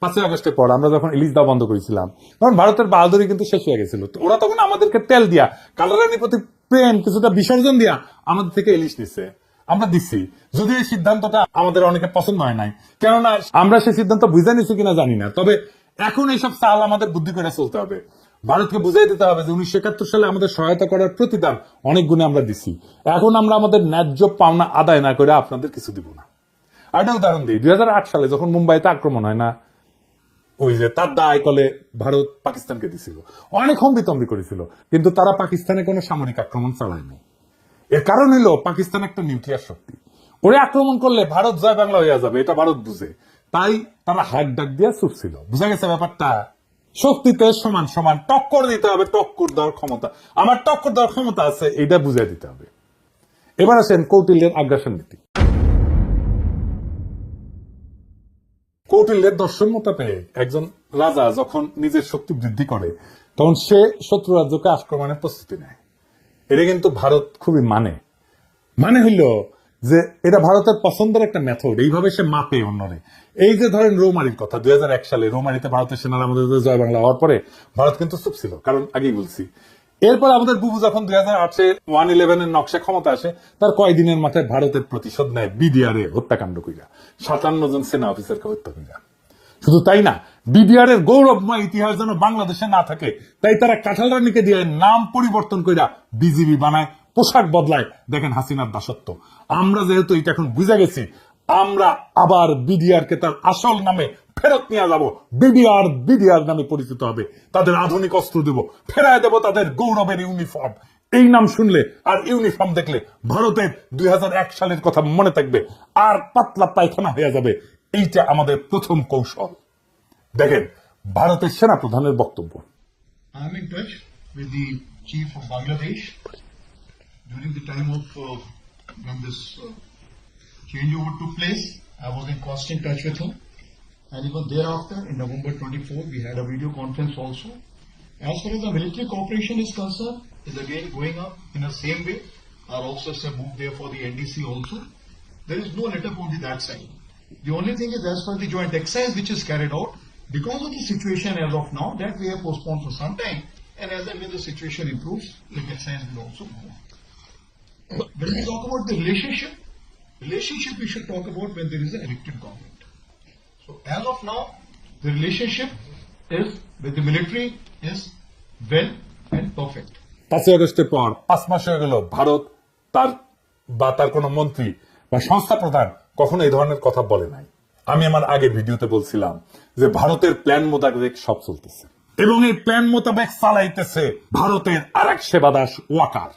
5ই আগস্টের পর আমরা যখন ইলিশ দেওয়া বন্ধ করেছিলাম, তখন ভারতের বাহাদুরি কিন্তু শেষ হয়ে গেছিল। ওরা তখন আমাদেরকে তেল দিয়া, কালারানির প্রতি প্রেম কিছুটা বিসর্জন দিয়া আমাদের থেকে ইলিশ নিচ্ছে, আমরা দিচ্ছি। যদি এই সিদ্ধান্তটা আমাদের অনেকে পছন্দ হয় নাই, কেননা আমরা সেই সিদ্ধান্ত বুঝে নিচ্ছি কিনা জানি না, তবে এখন এইসব চাল আমাদের বুদ্ধি করে চলতে হবে। ভারতকে বুঝাই দিতে হবে যে 1971 সালে আমাদের সহায়তা করার প্রতিদান অনেক গুণে আমরা দিচ্ছি, এখন আমরা আমাদের ন্যায্য পাওনা আদায় না করে আপনাদের কিছু দিব না। আরেকটা উদাহরণ দিই, 2008 সালে যখন মুম্বাইতে আক্রমণ হয় না, ওই যে তার দায় কলে ভারত পাকিস্তানকে দিছিল, অনেক হম্বিতম্বি করেছিল, কিন্তু তারা পাকিস্তানে কোনো সামরিক আক্রমণ চালায়নি। এর কারণ হইল পাকিস্তান একটা নিউক্লিয়ার শক্তি, ওরে আক্রমণ করলে ভারত জয় বাংলা হয়ে যাবে, এটা ভারত বুঝে, তাই তারা হাক ডাক দিয়ে চুপ ছিল। বুঝা গেছে ব্যাপারটা? শক্তিতে সমান সমান টক্কর দিতে হবে, টক্কর দেওয়ার ক্ষমতা, আমার টক্কর দেওয়ার ক্ষমতা আছে, এটা বুঝাই দিতে হবে। এবার আসেন কৌটিল্যের আগ্রাসন নীতি। কৌটিল্যের দর্শন মোতাবেক একজন রাজা যখন নিজের শক্তি বৃদ্ধি করে, তখন সে শত্রু রাজ্যকে আক্রমণের প্রস্তুতি নেয়। এটা কিন্তু ভারত খুবই মানে হইল যে এটা ভারতের পছন্দের একটা মেথড, এইভাবে সে মাপে অন্যরে। এই যে ধরেন রৌমারির কথা, 2001 সালে রৌমারিতে ভারতের সেনারা আমাদের জয় বাংলা হওয়ার পরে ভারত কিন্তু চুপ ছিল, কারণ আগেই বলছি এরপর আমাদের বুবু যখন 2008 111 এর নকশা ক্ষমতা আসে, তার কয়েকদিনের মাথায় ভারতের প্রতিশোধ নেয় বিডিআর এ হত্যাকাণ্ড কইরা 57 জন সেনা অফিসারকে হত্যা কইরা। শুধু তাই না, বিডিআর এর গৌরবময় ইতিহাস যেন বাংলাদেশে না থাকে, তাই তারা কাঁঠাল রানীকে দিয়ে নাম পরিবর্তন কইরা বিজিবি বানায়, পোশাক বদলায়। দেখেন হাসিনার দাসত্ব। আমরা যেহেতু এটা এখন বুঝে গেছি, আমরা আবার বিডিআর কে তার আসল নামে ফেরত নিয়ে যাব। বিডিআর নামে পরিচিত হবে, তাদের আধুনিক অস্ত্র দেব, ফেরায় দেব তাদের গৌরবের ইউনিফর্ম। এই নাম শুনলে আর ইউনিফর্ম দেখলে ভারতের 2001 সালের কথা মনে থাকবে, আর পাতলা পায়খানা হয়ে যাবে। এইটা আমাদের প্রথম কৌশল। দেখেন ভারতের সেনা প্রধানের বক্তব্য। I am in touch with the chief of Bangladesh during the time of when this changeover took place. I was in constant touch with him, and even thereafter, in November 24, we had a video conference also. As far as the military cooperation is concerned, is again going up in the same way. Our officers have moved there for the NDC also. There is no let up on that side. The only thing is, as far as the joint exercise which is carried out, because of the situation as of now, that we have postponed for some time, and as and when the situation improves, the exercise will also go on. When we talk about the relationship we should talk about when there is an elected government. So as of now, the relationship is with the military is well and perfect. 5 আগস্টের পর 5 মাস হয়ে গেল, ভারত তার কোন মন্ত্রী বা সংস্থা প্রধান কখনো এই ধরনের কথা বলে নাই। আমি আমার আগের ভিডিওতে বলছিলাম যে ভারতের প্ল্যান মোতাবেক সব চলতেছে, এবং এই প্ল্যান মোতাবেক চালাইতেছে ভারতের আরেক সেবাদাস ওয়াকার।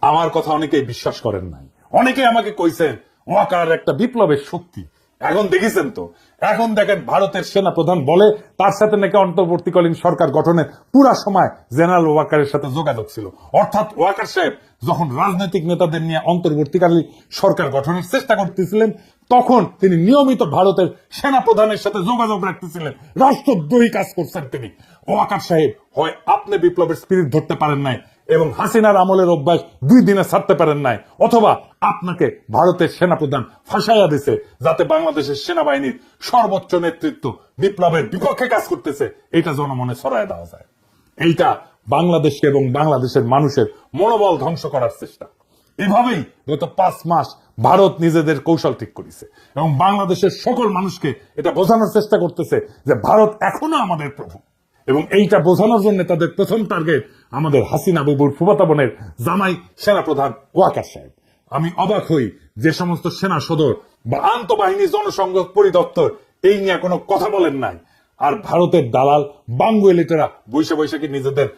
আমার কথা অনেকেই বিশ্বাস করেন নাই, অনেকেই আমাকে কইছেন ওয়াকার একটা বিপ্লবের শক্তি। এখন দেখেছেন তো, এখন দেখেন ভারতের সেনা প্রধান বলে তার সাথে নাকি অন্তর্বর্তীকালীন সরকার গঠনের পুরা সময় জেনারেল ওয়াকারের সাথে যোগাযোগ ছিল। অর্থাৎ ওয়াকার সাহেব যখন রাজনৈতিক নেতাদের নিয়ে অন্তর্বর্তীকালীন সরকার গঠনের চেষ্টা করতেছিলেন, তখন তিনি নিয়মিত ভারতের সেনা প্রধানের সাথে যোগাযোগ রাখতেছিলেন। রাষ্ট্রদ্রোহী কাজ করছেন তিনি। ওয়াকার সাহেব হয় আপনি বিপ্লবের স্পিরিট ধরতে পারেন নাই এবং হাসিনার আমলের অভ্যাস 2 দিনে ছাড়তে পারেন নাই, অথবা আপনাকে ভারতের সেনাপ্রধান ফাঁসাইয়া দিছে যাতে বাংলাদেশের সেনাবাহিনীর সর্বোচ্চ নেতৃত্ব বিপ্লবের বিপক্ষে কাজ করতেছে, এটা জনমনে ছড়ায় দেওয়া যায়। এইটা বাংলাদেশকে এবং বাংলাদেশের মানুষের মনোবল ধ্বংস করার চেষ্টা। এভাবেই গত 5 মাস ভারত নিজেদের কৌশল ঠিক করেছে এবং বাংলাদেশের সকল মানুষকে এটা বোঝানোর চেষ্টা করতেছে যে ভারত এখনো আমাদের প্রভু। এবং এইটা বোঝানোর জন্য তাদের প্রথম টার্গেট আমাদের হাসিনা বুবুর ফুফাতো বোনের জামাই সেনাপ্রধান ওয়াকার সাহেব। আমি অবাক হই যে সমস্ত সেনা সদর বা আন্তঃবাহিনী জনসংযোগ পরিদপ্তর এই নিয়ে কোনো কথা বলেন নাই, আর ভারতের দালাল বাঙ্গু এলিটেরা বৈশা বৈশাখী নিজেদের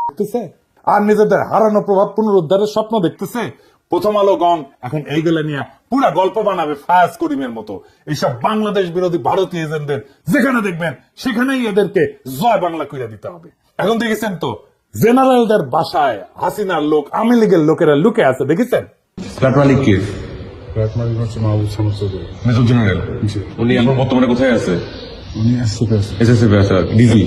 দেখতেছে আর নিজেদের হারানো প্রভাব পুনরুদ্ধারের স্বপ্ন দেখতেছে। প্রথম আলো গং এখন এইগুলা নিয়ে পুরা গল্প বানাবে ফায়াজ করিমের মতো। এইসব বাংলাদেশ বিরোধী ভারতীয় এজেন্টদের যেখানে দেখবেন সেখানেই এদেরকে জয় বাংলা কইরা দিতে হবে। এখন দেখেছেন তো জেনারেলদের বাসায় হাসিনার লোক, আওয়ামী লীগের লোকেরা লুকে আছে, দেখেছেন? ফ্ল্যাট মালিক কে? Major general. উনি এখন বর্তমানে কোথায় আছে? এসএসএফ আছে, ডিজি।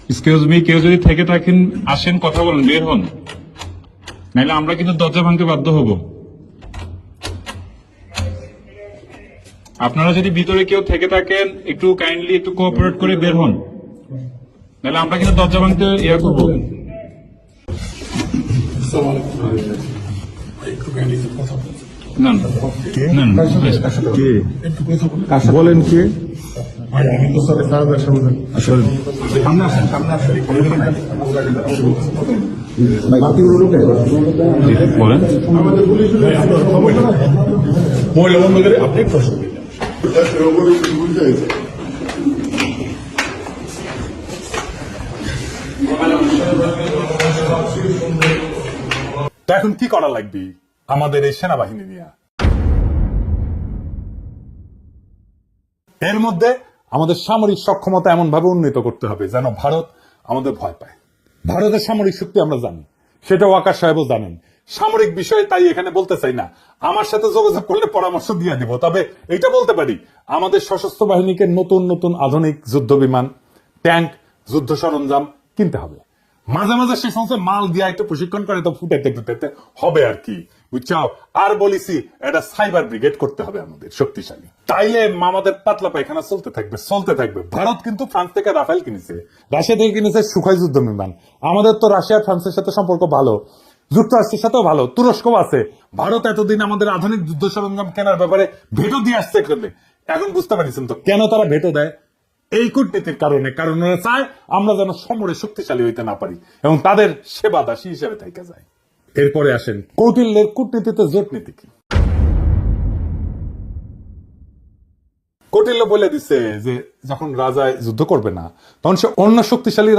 এক্সকিউজ মি, কেউ যদি থেকে থাকেন আসেন, কথা বলেন, বের হন, নাহলে আমরা কিন্তু দরজা ভাঙতে বাধ্য হব। আপনারা যদি ভিতরে কেউ থেকে থাকেন একটু কাইন্ডলি একটু কোঅপারেট করে বের হন, নাহলে আমরা কিন্তু দরজা ভাঙতে ইয়া করবো। না না না, বলেন কে? বলেন। মহিলা বন্ধ করে আপনি প্রশ্ন তো এখন কি করা লাগবে আমাদের এই সেনাবাহিনী নিয়ে? এর মধ্যে আমাদের সামরিক সক্ষমতা এমন ভাবে উন্নীত করতে হবে যেন ভারত আমাদের ভয় পায়। ভারতের সামরিক শক্তি আমরা জানি, সেটা ওয়াকার সাহেবও জানেন। সামরিক বিষয়ে তাই এখানে বলতে চাই না, আমার সাথে যোগাযোগ করলে পরামর্শ দিয়ে দিব। তবে এটা বলতে পারি, আমাদের সশস্ত্র বাহিনীকে নতুন নতুন আধুনিক যুদ্ধ বিমান, ট্যাঙ্ক, যুদ্ধ সরঞ্জাম কিনতে হবে। মাঝে মাঝে সে সমস্ত মাল দিয়ে একটু প্রশিক্ষণ করে তো ফুটাইতে ফুটাইতে হবে আর কি, বুঝছো? আর বলিছি এটা সাইবার ব্রিগেড করতে হবে আমাদের শক্তিশালী, তাইলে আমাদের পাতলা পায়খানা চলতে থাকবে। ভারত কিন্তু ফ্রান্স থেকে রাফেল কিনেছে, রাশিয়া থেকে কিনেছে সুখাই যুদ্ধ বিমান। আমাদের তো রাশিয়া ফ্রান্সের সাথে সম্পর্ক ভালো, যুক্তরাষ্ট্রের সাথেও ভালো, তুরস্কও আছে। ভারত এতদিন আমাদের আধুনিক যুদ্ধ সরঞ্জাম কেনার ব্যাপারে ভেটো দিয়ে আসছে, এখন বুঝতে পারছেন তো কেন তারা ভেটো দেয়? এই কূটনীতির কারণে, কারণ ওরা চায় আমরা যেন সমরে শক্তিশালী হইতে না পারি এবং তাদের সেবা দাসী হিসেবে থেকে যায়। এরপরে আসেন কৌটিল্যের কূটনীতিতে জোট নীতি কি। কৌটিল্য বলে দিচ্ছে যে যখন রাজা যুদ্ধ করবে না, তখন সে অন্য শক্তিশালী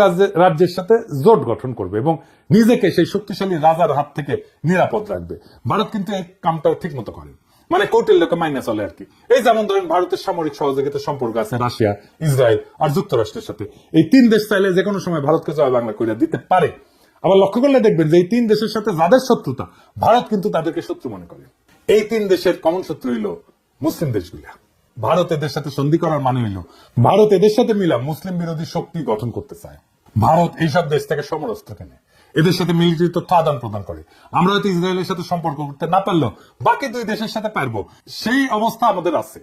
রাজ্যের সাথে জোট গঠন করবে এবং নিজেকে সেই শক্তিশালী রাজার হাত থেকে নিরাপদ রাখবে। ভারত কিন্তু এই কামটা ঠিক মতো করে, মানে কৌটিল্যকে মাইনে চলে আর কি। এই যেমন ধরেন ভারতের সামরিক সহযোগিতার সম্পর্ক আছে রাশিয়া, ইসরায়েল আর যুক্তরাষ্ট্রের সাথে। এই তিন দেশ চাইলে যে কোনো সময় ভারতকে জয় বাংলা করে দিতে পারে। আবার লক্ষ্য করলে দেখবেন যে এই তিন দেশের সাথে যাদের শত্রুতা, ভারত কিন্তু তাদেরকে শত্রু মনে করে। এই তিন দেশের কমন শত্রু হইল মুসলিম দেশগুলা। ভারত এদের সাথে সন্ধি করার মানে হইল ভারত এদের সাথে মিলা মুসলিম বিরোধী শক্তি গঠন করতে চায়। ভারত এইসব দেশ থেকে সমরাস্ত্র কেনে, এদের সাথে মিলিটারি তথ্য আদান প্রদান করে। আমরা হয়তো ইসরায়েলের সাথে সম্পর্ক করতে না পারলেও বাকি দুই দেশের সাথে পারবো, সেই অবস্থা আমাদের আছে।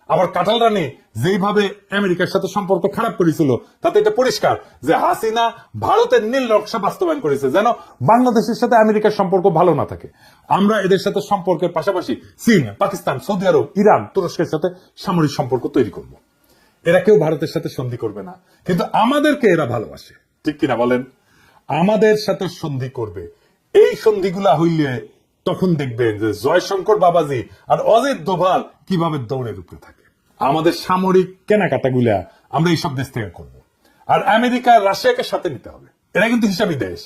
আবার কাঁঠাল রানী যেইভাবে আমেরিকার সাথে সম্পর্ক খারাপ করেছিল, তাতে এটা পরিষ্কার যে হাসিনা ভারতের নীল নকশা বাস্তবায়ন করেছে যেন বাংলাদেশের সাথে আমেরিকার সম্পর্ক ভালো না থাকে। আমরা এদের সাথে সম্পর্কের পাশাপাশি চীন, পাকিস্তান, সৌদি আরব, ইরান, তুরস্কের সাথে সামরিক সম্পর্ক তৈরি করব। এরা কেউ ভারতের সাথে সন্ধি করবে না, কিন্তু আমাদেরকে এরা ভালোবাসে, ঠিক কিনা বলেন? আমাদের সাথে সন্ধি করবে। এই সন্ধিগুলা হইলে তখন দেখবেন যে জয়শঙ্কর বাবাজি আর অজিত দোভাল কিভাবে দৌড়ের উপরে থাকে। আমাদের সামরিক কেনাকাটাগুলা আমরা এইসব দেশ থেকে করব, আর আমেরিকা রাশিয়াকে সাথে নিতে হবে। এরা কিন্তু হিসাবী দেশ,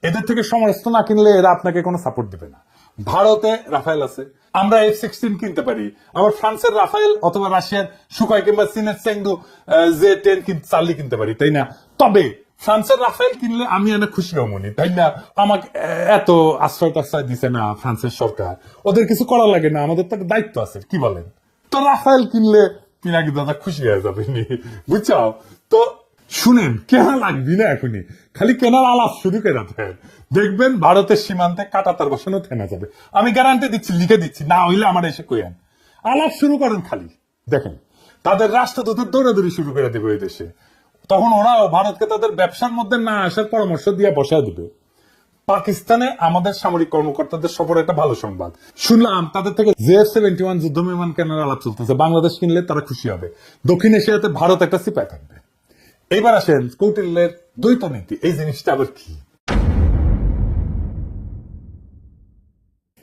এদের থেকে সমরাস্ত্র না কিনলে এরা আপনাকে কোনো সাপোর্ট দিবে না। ভারতে রাফায়েল আছে, আমরা F-16 কিনতে পারি। আবার ফ্রান্সের রাফায়েল অথবা রাশিয়ার সুখাই কিংবা চীনের চেংদু J-10 চার্লি কিনতে পারি, তাই না? তবে ফ্রান্সের রাফায়েল কিনলে আমি অনেক খুশি হমনি, তাই না? আমাকে এত আশ্রয় টাশ্রয় দিছে না ফ্রান্সের সরকার, ওদের কিছু করা লাগে না, আমাদের তো একটা দায়িত্ব আছে, কি বলেন? তো রাফায়েল কিনলে পিনাকি দাদা খুশি হয়ে যাবে, বুঝছো? তো শুনেন, কেনা লাগবি না এখনই, খালি কেনার আলাপ শুরু করে দেন, দেখবেন ভারতের সীমান্তে কাঁটাতার বসানো থেমে যাবে। আমি গ্যারান্টি দিচ্ছি, লিখে দিচ্ছি, না হইলে আমার এসে কইয়েন। আলাপ শুরু করেন, খালি দেখেন তাদের রাষ্ট্রদূতের দৌড়াদৌড়ি শুরু করে দেবে ওই দেশে। তখন ওরাও ভারতকে তাদের ব্যবসার মধ্যে না আসার পরামর্শ দিয়ে বসায় দিবে। পাকিস্তানে আমাদের সামরিক কর্মকর্তাদের সফরে একটা ভালো সংবাদ শুনলাম, তাদের থেকে J-71 যুদ্ধ বিমান কেনার আলাপ চলতেছে। বাংলাদেশ কিনলে তারা খুশি হবে। দক্ষিণ এশিয়াতে ভারত একটা সিপাই থাকবে। এইবার আসেন কৌটিল্যের দ্বৈত নীতি, এই জিনিসটা আবার কি?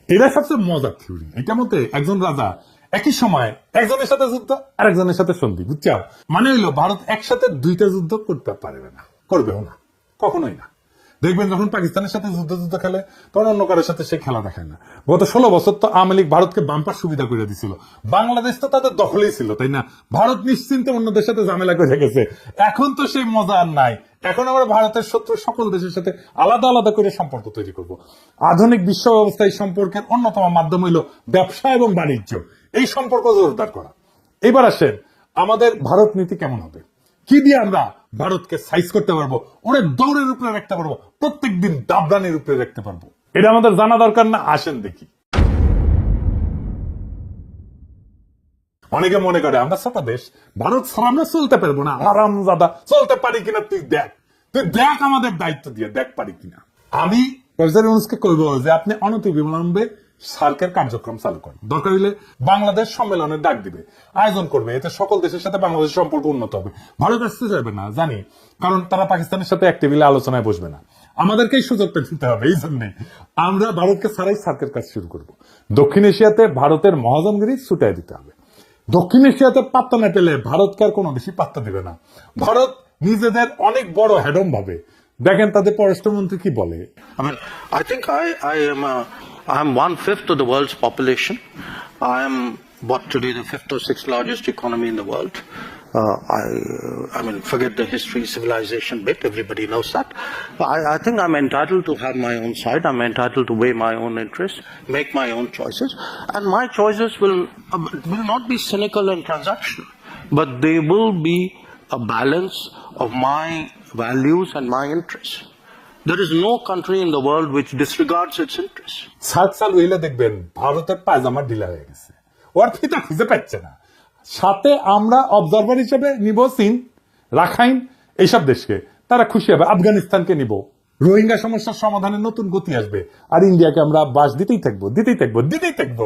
এটা সবচেয়ে মজার থিওরি। এটার মধ্যে একজন রাজা একই সময় একজনের সাথে যুদ্ধ আর একজনের সাথে সন্ধি, বুঝছো? মানে হইলো ভারত একসাথে দুইটা যুদ্ধ করতে পারবে না, করবেও না, কখনোই না। দেখবেন যখন পাকিস্তানের সাথে যুদ্ধ খেলে তখন অন্য কারোর সাথে সে খেলা দেখায় না। গত 16 বছর তো আওয়ামী লীগ ভারতকে বাম্পার সুবিধা করে দিছিল, বাংলাদেশ তো তাদের দখলেই ছিল, তাই না? ভারত নিশ্চিন্তে অন্যদের সাথে ঝামেলা করে গেছে। এখন তো সেই মজা আর নাই। এখন আমরা ভারতের শত্রু সকল দেশের সাথে আলাদা আলাদা করে সম্পর্ক তৈরি করব। আধুনিক বিশ্ব ব্যবস্থায় সম্পর্কের অন্যতম মাধ্যম হইল ব্যবসা এবং বাণিজ্য, এই সম্পর্ক জোরদার করা। এবার আসেন আমাদের ভারত নীতি কেমন হবে, কি দিয়ে আমরা ভারতকে সাইজ করতে পারবো, অনেক দৌড়ের উপরে রাখতে পারবো, প্রত্যেকদিন দাবদানের উপরে রাখতে পারবো, এটা আমাদের জানা দরকার না? আসেন দেখি। অনেকে মনে করে আমরা ছোট দেশ, ভারত ছাড়া আমরা চলতে পারবো না। হারামজাদা, চলতে পারি কিনা তুই দেখ আমাদের দায়িত্ব দিয়ে দেখ পারি কিনা। আমি প্রফেসর ইউনূসকে কইব যে আপনি অনতিবিলম্বে সার্কের কার্যক্রম চালু করেন, দরকার হলে বাংলাদেশ সম্মেলনের ডাক দিবে, আয়োজন করবে, এতে সকল দেশের সাথে বাংলাদেশের সম্পর্ক উন্নত হবে। ভারত আসতে চাইবে না জানি, কারণ তারা পাকিস্তানের সাথে এক টেবিলে আলোচনায় বসবে না। আমাদেরকেই সুযোগটা দিতে হবে, এই জন্যে আমরা ভারতকে ছাড়াই সার্কের কাজ শুরু করব। দক্ষিণ এশিয়াতে ভারতের মহাজনগিরি ছুটাই দিতে হবে। দক্ষিণ এশিয়াতে পাত্তা না পেলে ভারতকে আর কোনো বেশি পাত্তা দিবে না। ভারত নিজেদের অনেক বড় হ্যাডম ভাবে। দেখেন তাদের পররাষ্ট্রমন্ত্রী কি বলে। I think I am 1/5 of the world's population. I am today the 5th or 6th largest economy in the world. I mean, forget the history, civilization bit. Everybody knows that. I think I'm entitled to have my own side. I'm entitled to weigh my own interests, make my own choices, and my choices will not be cynical and transactional, but they will be a balance of my values and my interests. There is no country in the world which disregards its interests. সাত সাল হইলে দেখবেন ভারতের পায়জামা ঢিলা হয়ে গেছে, ওর ফিতা খুঁজে পাচ্ছে না। সাথে আমরা অবজারভার হিসেবে নিব চীন, রাখাইন, এইসব দেশকে, তারা খুশি হবে। আফগানিস্তানকে নিব, রোহিঙ্গা সমস্যার সমাধানে নতুন গতি আসবে। আর ইন্ডিয়াকে আমরা বাস দিতেই থাকবো, দিতেই থাকবো, দিতেই থাকবো।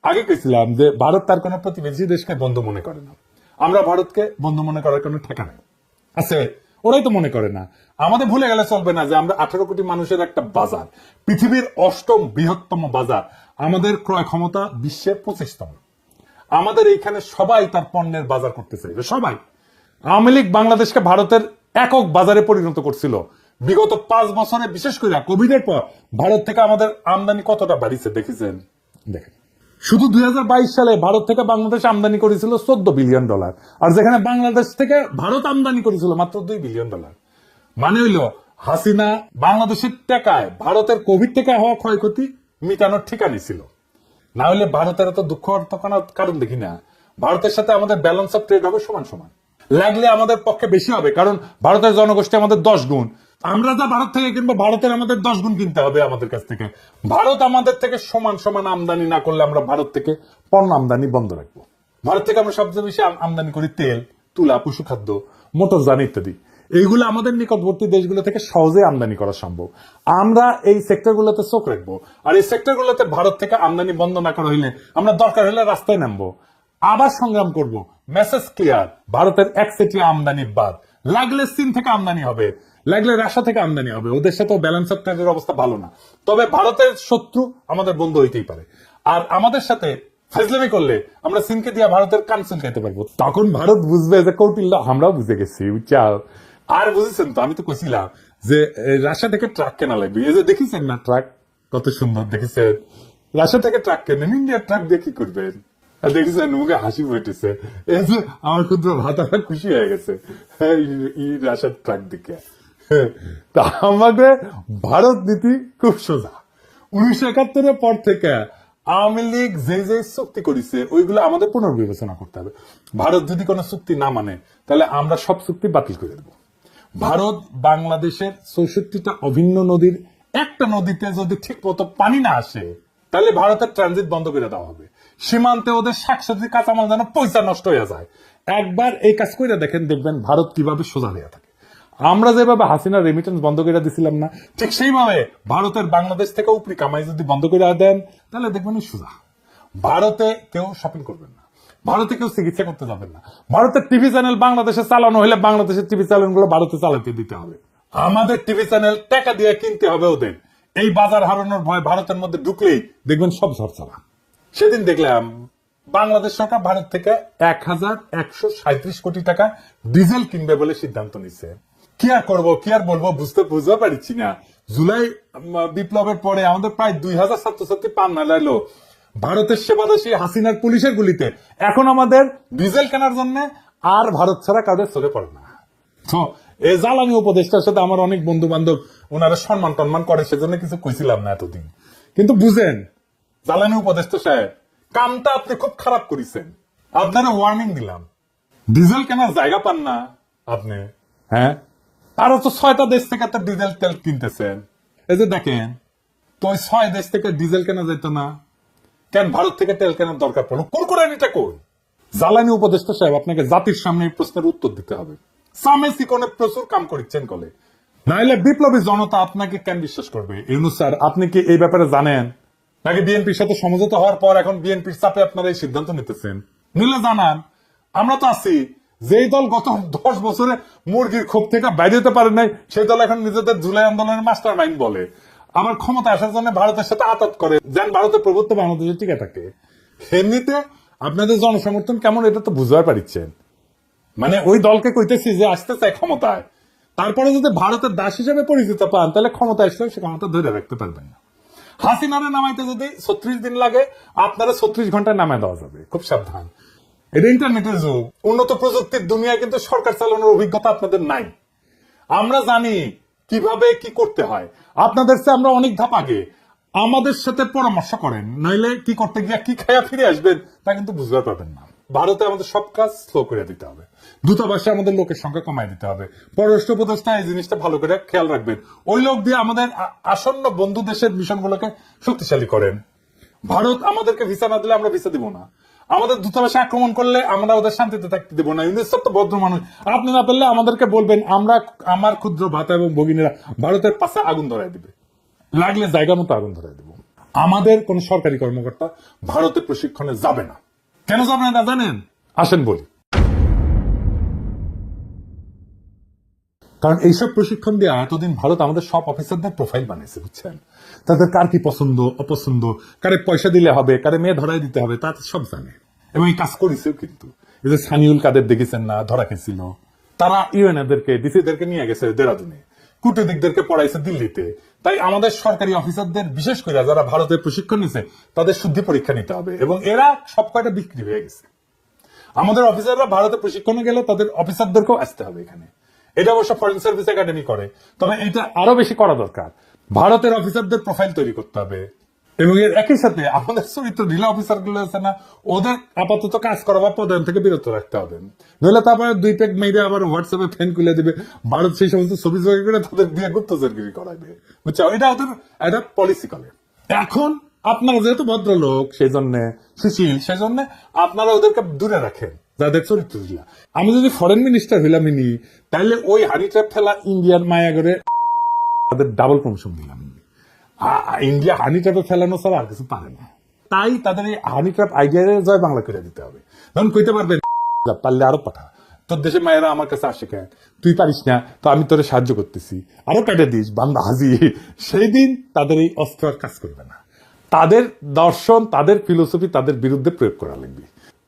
আগে কইছিলাম যে ভারত তার কোনো প্রতিবেশী দেশকে বন্ধু মনে করে না, আমরা ভারতকে বন্ধু মনে করার কোনো ঠেকা নাই আছে, ওরাই তো মনে করে না। আমাদের ভুলে গেলে চলবে না যে আমরা 18 কোটি মানুষের একটা বাজার, পৃথিবীর 8ম বৃহত্তম বাজার, আমাদের ক্রয় ক্ষমতা বিশ্বের 25তম। আমাদের এইখানে সবাই তার পণ্যের বাজার করতে চাইবে, সবাই। আওয়ামী লীগ বাংলাদেশকে ভারতের একক বাজারে পরিণত করছিল। বিগত 5 বছরে, বিশেষ করে কোভিডের পর ভারত থেকে আমাদের আমদানি কতটা বাড়িছে দেখেছেন? দেখেন, শুধু 2022 সালে ভারত থেকে বাংলাদেশ আমদানি করেছিল $14 বিলিয়ন, আর যেখানে বাংলাদেশ থেকে ভারত আমদানি করেছিল মাত্র $2 বিলিয়ন। মানে হইল হাসিনা বাংলাদেশের টাকায় ভারতের কোভিড থেকে হওয়া ক্ষয়ক্ষতি মিটানোর ঠিকানি ছিল। না হলে ভারতের এত দুঃখ কারণ দেখি না। ভারতের সাথে আমাদের ব্যালেন্স অফ ট্রেড হবে সমান সমান, লাগলে আমাদের পক্ষে বেশি হবে, কারণ ভারতের জনগোষ্ঠী আমাদের 10 গুণ। আমরা যা ভারত থেকে কিনবো, ভারতের আমাদের 10 গুণ কিনতে হবে আমাদের কাছ থেকে। ভারত আমাদের থেকে সমান সমান আমদানি না করলে আমরা ভারত থেকে পণ্য আমদানি বন্ধ রাখবো। ভারত থেকে আমরা সবচেয়ে বেশি আমদানি করি তেল, তুলা, পশুখাদ্য, মোটরযান ইত্যাদি। এইগুলো আমাদের নিকটবর্তী দেশগুলো থেকে সহজে আমদানি করা সম্ভব। আমরা এই সেক্টরগুলোতে চোখ রাখবো, আর এই সেক্টরগুলোতে ভারত থেকে আমদানি বন্ধ না করা হইলে আমরা দরকার হলে রাস্তায় নামবো, আবার সংগ্রাম করব। মেসেজ ক্লিয়ার, ভারতের একচেটিয়া আমদানি বাদ, লাগলে চীন থেকে আমদানি হবে, লাগলে রাশিয়া থেকে আমদানি হবে। ওদের সাথে ব্যালেন্স অফ ট্রেডের অবস্থা ভালো না, তবে ভারতের শত্রু আমাদের বন্ধু হইতেই পারে। আর আমাদের সাথে ফাজলামি করলে আমরা চীনকে দিয়ে ভারতের কান চুলকাইতে পারবো। তখন ভারত বুঝবে যে কৌটিল্য আমরাও বুঝে গেছি, বুঝছাও। আর বুঝেছেন তো, আমি তো কইছিলাম যে রাশিয়া থেকে ট্রাক কেনা লাগবে। এই যে দেখেছেন না ট্রাক কত সুন্দর, দেখেছেন? রাশিয়া থেকে ট্রাক কেনেন, ইন্ডিয়ার ট্রাক দিয়ে কি করবেন? দেখেছেন মুখে হাসি ফুটেছে। এই যে আমার ক্ষুদ্র ভাতাটা খুশি হয়ে গেছে রাশিয়ার ট্রাক দেখে। তা আমাদের ভারত নীতি খুব সোজা। 1971-এর পর থেকে আওয়ামী লীগ যে যে চুক্তি করেছে ওইগুলো আমাদের পুনর্বিবেচনা করতে হবে। ভারত যদি কোনো চুক্তি না মানে তাহলে আমরা সব চুক্তি বাতিল করে দেবো। ভারত বাংলাদেশের 64টা অভিন্ন নদীর একটা নদীতে যদি ঠিক মতো পানি না আসে তাহলে ভারতের ট্রানজিট বন্ধ করে দেওয়া হবে। সীমান্তে ওদের শাকসবজি কাঁচামাল যেন পয়সা নষ্ট হয়ে যায়। একবার এই কাজ করে দেখেন, দেখবেন ভারত কিভাবে সোজা হয়ে থাকে। আমরা যেভাবে হাসিনা রেমিটেন্স বন্ধ করে দিছিলাম না, ঠিক সেইভাবে ভারতের বাংলাদেশ থেকে উপরি কামাই যদি বন্ধ করে দেন তাহলে দেখবেন সোজা। ভারতে কেউ শপিং করবেন না, ভারতে কেউ চিকিৎসা করতে যাবেন না। ভারতের টিভি চ্যানেল বাংলাদেশে চালানো হলে বাংলাদেশের টিভি চ্যানেল গুলো ভারতে চালাতে দিতে হবে। আমাদের টিভি চ্যানেল টাকা দিয়ে কিনতে হবে ওদের। এই বাজার হারানোর ভয় ভারতের মধ্যে ঢুকলেই দেখবেন সব ঝড়। সেদিন দেখলাম বাংলাদেশ সরকার ভারত থেকে 1137 কোটি টাকা ডিজেল কিনবে বলে সিদ্ধান্ত নিচ্ছে। কি আর করবো, কি আর বলবো, বুঝতে পারছি না। জুলাই বিপ্লবের পরে আমাদের প্রায় 2000 ছাত্রছাত্রী পান না লাগলো ভারতের সেবাদাসী হাসিনার পুলিশের গুলিতে। এখন আমাদের ডিজেল কেনার জন্য আর ভারত ছাড়া কাউদের চলে পড়ে না। তো এই জ্বালানি উপদেষ্টার সাথে আমার অনেক বন্ধু বান্ধব ওনারা সম্মান টম্মান করে, সেজন্য কিছু কইছিলাম না এতদিন। কিন্তু বুঝেন জ্বালানি উপদেষ্টা সাহেব, কামটা আপনি খুব খারাপ করেছেন। আপনারা ওয়ার্নিং দিলাম, ডিজেল কেনার জায়গা পান না আপনি। হ্যাঁ, আরো তো 6টা দেশ থেকে তো ডিজেল তেল কিনতেছেন। এই যে দেখেন তো, ওই 6 দেশ থেকে ডিজেল কেনা যেত না কেন? ভারত থেকে তেল কেনার দরকার পড়লো কোন করে? এটা কই? জ্বালানি উপদেষ্টা সাহেব, আপনাকে জাতির সামনে এই প্রশ্নের উত্তর দিতে হবে। সামে সিকনে প্রচুর কাম করেছেন কলে, নাইলে বিপ্লবী জনতা আপনাকে কেন বিশ্বাস করবে? ইউনূস স্যার, আপনি কি এই ব্যাপারে জানেন নাকি বিএনপির সাথে সমঝোতা হওয়ার পর এখন বিএনপির চাপে আপনারা এই সিদ্ধান্ত নিতেছেন? নিলে জানান, আমরা তো আছি। যেই দল গত 10 বছরে মুরগির ক্ষোভ থেকে বাইরে হতে পারে নাই, সেই দল এখন নিজেদের জুলাই আন্দোলনের মাস্টার মাইন্ড বলে। আবার ক্ষমতা আসার জন্য ভারতের সাথে আতাত করে, যেন ভারতের প্রভুত্ব বাংলাদেশে টিকে থাকে। এমনিতে আপনাদের জনসমর্থন কেমন এটা তো বুঝতে পারছেন। মানে ওই দলকে কইতেছি যে আসতে চায় ক্ষমতায়, তারপরে যদি ভারতের দাস হিসেবে পরিচিত পান তাহলে ক্ষমতা আসলেও সে ক্ষমতা ধরে রাখতে পারবেন না। হাসিনারে নামাইতে যদি 36 দিন লাগে, আপনারা 36 ঘন্টায় নামায় দেওয়া যাবে। খুব সাবধান, এটা ইন্টারনেটের যুগ, উন্নত প্রযুক্তির দুনিয়া, কিন্তু সরকার চালানোর অভিজ্ঞতা আপনাদের নাই। আমরা জানি কিভাবে কি করতে হয়, আপনাদের চেয়ে আমরা অনেক ধাপ আগে। আমাদের সাথে পরামর্শ করেন, নইলে কি করতে গিয়া কি খায়া ফিরে আসবেন তা কিন্তু বুঝতে পারবেন না। ভারতে আমাদের সব কাজ স্লো করে দিতে হবে। দূতাবাসে আমাদের লোকের সংখ্যা কমায় দিতে হবে। পররাষ্ট্র উপদেষ্টা এই জিনিসটা ভালো করে খেয়াল রাখবেন, ওই লোক দিয়ে আমাদের আসন্ন বন্ধু দেশের মিশনগুলোকে শক্তিশালী করেন। ভারত আমাদেরকে ভিসা না দিলে আমরা ভিসা দিব না, আমাদের দূতাবাসে আক্রমণ করলে আমরা ওদের শান্তিতে থাকতে দেবো না। ইউনুস তো ভদ্র মানুষ, আপনি না পারলে আমাদেরকে বলবেন, আমরা আমার ক্ষুদ্র ভাতা এবং ভগিনীরা ভারতের পাশে আগুন ধরায় দিবে, লাগলে জায়গা মতো আগুন ধরায় দেবো। আমাদের কোন সরকারি কর্মকর্তা ভারতের প্রশিক্ষণে যাবে না। কেন যাবে না জানেন? আসেন বলি। কারণ এইসব প্রশিক্ষণ দিয়ে এতদিন ভারত আমাদের সব অফিসারদের প্রোফাইল বানিয়েছে, বুঝছেন? তাদের কার কি পছন্দ অপছন্দ, কারে পয়সা দিলে হবে, কারে মেয়ে ধরাই দিতে হবে, তা সব জানে এবং এই কাজ করেছেও। কিন্তু এই যে সানিউল কাদের দেখেছেন না, ধরা খেয়েছিল, তারা ইউএনএদেরকে ডিসিদেরকে নিয়ে গেছে দেরাদুনে, কূটনীতিকদেরকে পড়াইছে দিল্লিতে। তাই আমাদের সরকারি অফিসারদের বিশেষ করে যারা ভারতের প্রশিক্ষণ নিছে তাদের শুদ্ধি পরীক্ষা নিতে হবে, এবং এরা সব কয়টা বিক্রি হয়ে গেছে। আমাদের অফিসাররা ভারতে প্রশিক্ষণে গেলে তাদের অফিসারদেরকেও আসতে হবে এখানে। এটা অবশ্য ফরেন সার্ভিস একাডেমি করে, তবে এটা আরো বেশি করা দরকার। ভারতের অফিসারদের প্রোফাইল তৈরি করতে হবে, এবং এর একই সাথে আমাদের চরিত্র ঢিলা অফিসার গুলো আছে না, ওদের আপাতত কাজ করা বা পদায়ন থেকে বিরত রাখতে হবে। নইলে তারপরে দুই প্যাক মেয়েদের আবার হোয়াটসঅ্যাপে ফ্যান খুলে দিবে, ভারত সেই সমস্ত ছবি জোগাড় করে তাদের দিয়ে গুপ্তচরগিরি করাবে, বুঝছো? এটা ওদের একটা পলিসি করে। এখন আপনারা যেহেতু ভদ্রলোক, সেই জন্য সুশীল, সেই জন্য আপনারা ওদেরকে দূরে রাখেন যাদের চরিত্র ঢিলা। আমি যদি ফরেন মিনিস্টার হইলাম ইনি, তাহলে ওই হানি ট্র্যাপ ফেলা ইন্ডিয়ান মায়া করে তাদের ডাবল প্রমোশন দিলাম। ইন্ডিয়া হানি ট্র্যাপে ফেলানো ছাড়া আর কিছু পারে না। তাই তাদের এই হানি ট্র্যাপ আইডিয়া জয় বাংলা করে দিতে হবে। তখন কইতে পারবেন, পারলে আরো পাঠা, তোর দেশে মায়েরা আমার কাছে আসে কেন, তুই পারিস না তো আমি তোরে সাহায্য করতেছি, আরো পেটে দিস বান্দা হাজি। সেই দিন তাদের এই অস্ত্র আর কাজ করবে না। তাদের দর্শন, তাদের ফিলোসফি তাদের বিরুদ্ধে প্রয়োগ করা লাগবে।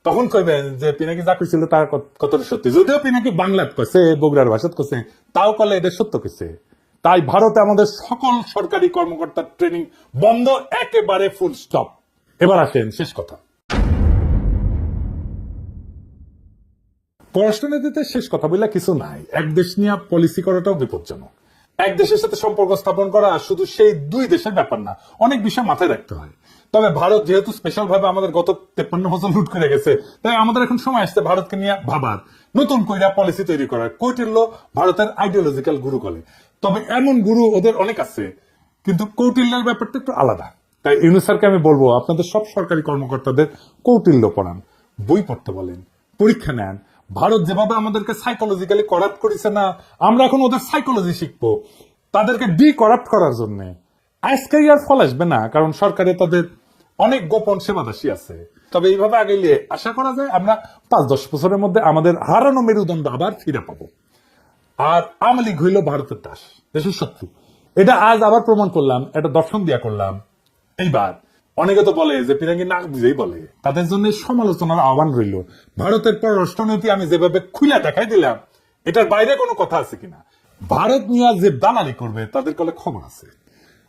তখন কইবেন যে পিনাকি যা কইছিল তার কতটা সত্যি, যদিও পিনাকি বাংলাত কইছে, বগুড়ার ভাষাত কইছে, তাও কলে এটা সত্য কইছে। তাই ভারতে আমাদের সকল সরকারি কর্মকর্তার ট্রেনিং বন্ধ, একেবারে ফুল স্টপ। এবার আসেন শেষ কথা। পররাষ্ট্রনীতিতে শেষ কথা বললে কিছু নাই। এক দেশ নিয়ে পলিসি করাটাও বিপজ্জনক। এক দেশের সাথে সম্পর্ক স্থাপন করা শুধু সেই দুই দেশের ব্যাপার না, অনেক বিষয় মাথায় রাখতে হয়। তবে ভারত যেহেতু স্পেশাল ভাবে আমাদের গত 53 বছর লুট করে গেছে, তাই আমাদের এখন সময় আসছে ভারতকে নিয়ে ভাবার, নতুন কইরা পলিসি তৈরি করার। কৌটিল্য ভারতের আইডিওলজিক্যাল গুরু বলে, তবে এমন গুরু ওদের অনেক আছে, কিন্তু কৌটিল্যের ব্যাপারটা একটু আলাদা। তাই ইউনুস স্যারকে আমি বলবো, আপনাদের সব সরকারি কর্মকর্তাদের কৌটিল্য পড়ান, বই পড়তে বলেন, পরীক্ষা নেন। ভারত যেভাবে আমাদেরকে সাইকোলজিক্যালি করাপ্ট করেছে না, আমরা এখন ওদের সাইকোলজি শিখবো তাদেরকে ডি করাপ্ট করার জন্য। আজকে আর ফল আসবে না, কারণ সরকারে তাদের অনেক গোপন সেবাদাসী আছে। তবে এইভাবে আগেলে আশা করা যায় আমরা 5-10 বছরের মধ্যে আমাদের হারানো মেরুদণ্ড আবার ফিরে পাবো। আর আওয়ামী লীগ হইল ভারতের দাস, দেশের শত্রু। এটা আজ আবার প্রমাণ করলাম, এটা দর্শন দিয়া করলাম। এইবার অনেকে তো বলে যে পিনাকি নাক বুঝেই বলে, তাদের জন্য সমালোচনার আহ্বান রইল। ভারতের পররাষ্ট্রনীতি আমি যেভাবে খুলে দেখাই দিলাম, এটার বাইরে কোনো কথা আছে কিনা, ভারত নিয়ে যে দালালি করবে তাদের কলে খবর আছে।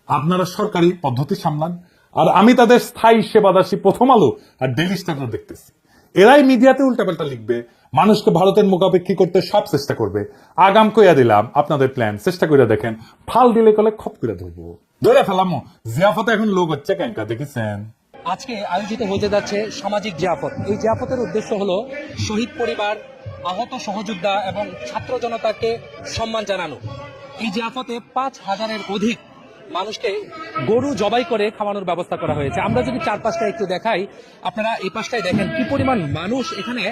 আপনারা সরকারি পদ্ধতি সামলান, আর আমি তাদের স্থায়ী সেবাদাসী প্রথম আলো আর ডেইলি স্টার দেখতেছি। এরাই মিডিয়াতে উল্টাপাল্টা লিখবে, মানুষকে ভারতের মুখাপেক্ষী করতে সব চেষ্টা করবে। আগাম কইয়া দিলাম আপনাদের প্ল্যান চেষ্টা করে দেখেন, ফাল দিলে কলে খপ করে ধরবো, ধরে ফেলামো। জিয়াফতে এখন লোক হচ্ছে ক্যাঙ্কা, দেখেছেন? আজকে আয়োজিত হতে যাচ্ছে সামাজিক জিয়াফত। এই জিয়াফতের উদ্দেশ্য হলো শহীদ পরিবার, আহত সহযোদ্ধা এবং ছাত্র জনতাকে সম্মান জানানো। এই জিয়াফতে 5000-এর অধিক মানুষকে গরু জবাই করে খাওয়ানোর ব্যবস্থা করা হয়েছে। আমরা যদি চারপাশটা একটু দেখাই, আপনারা এই পাশটায় দেখেন কি পরিমাণ মানুষ এখানে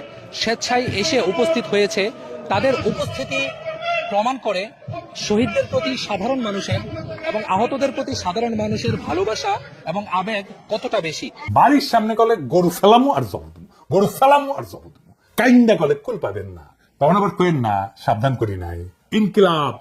স্বেচ্ছায় এসে উপস্থিত হয়েছে। তাদের উপস্থিতি প্রমাণ করে শহীদদের প্রতি সাধারণ মানুষের এবং আহতদের প্রতি সাধারণ মানুষের ভালোবাসা এবং আবেগ কতটা বেশি। বাড়ির সামনে কলে গরু ফেলামো আর জব দেবো, গরু ফেলামো আর জব দেবো, কাইন্দা কলে কুল পাবেন না, তখন আবার কেন না সাবধান করি নাই। ইনকিলাব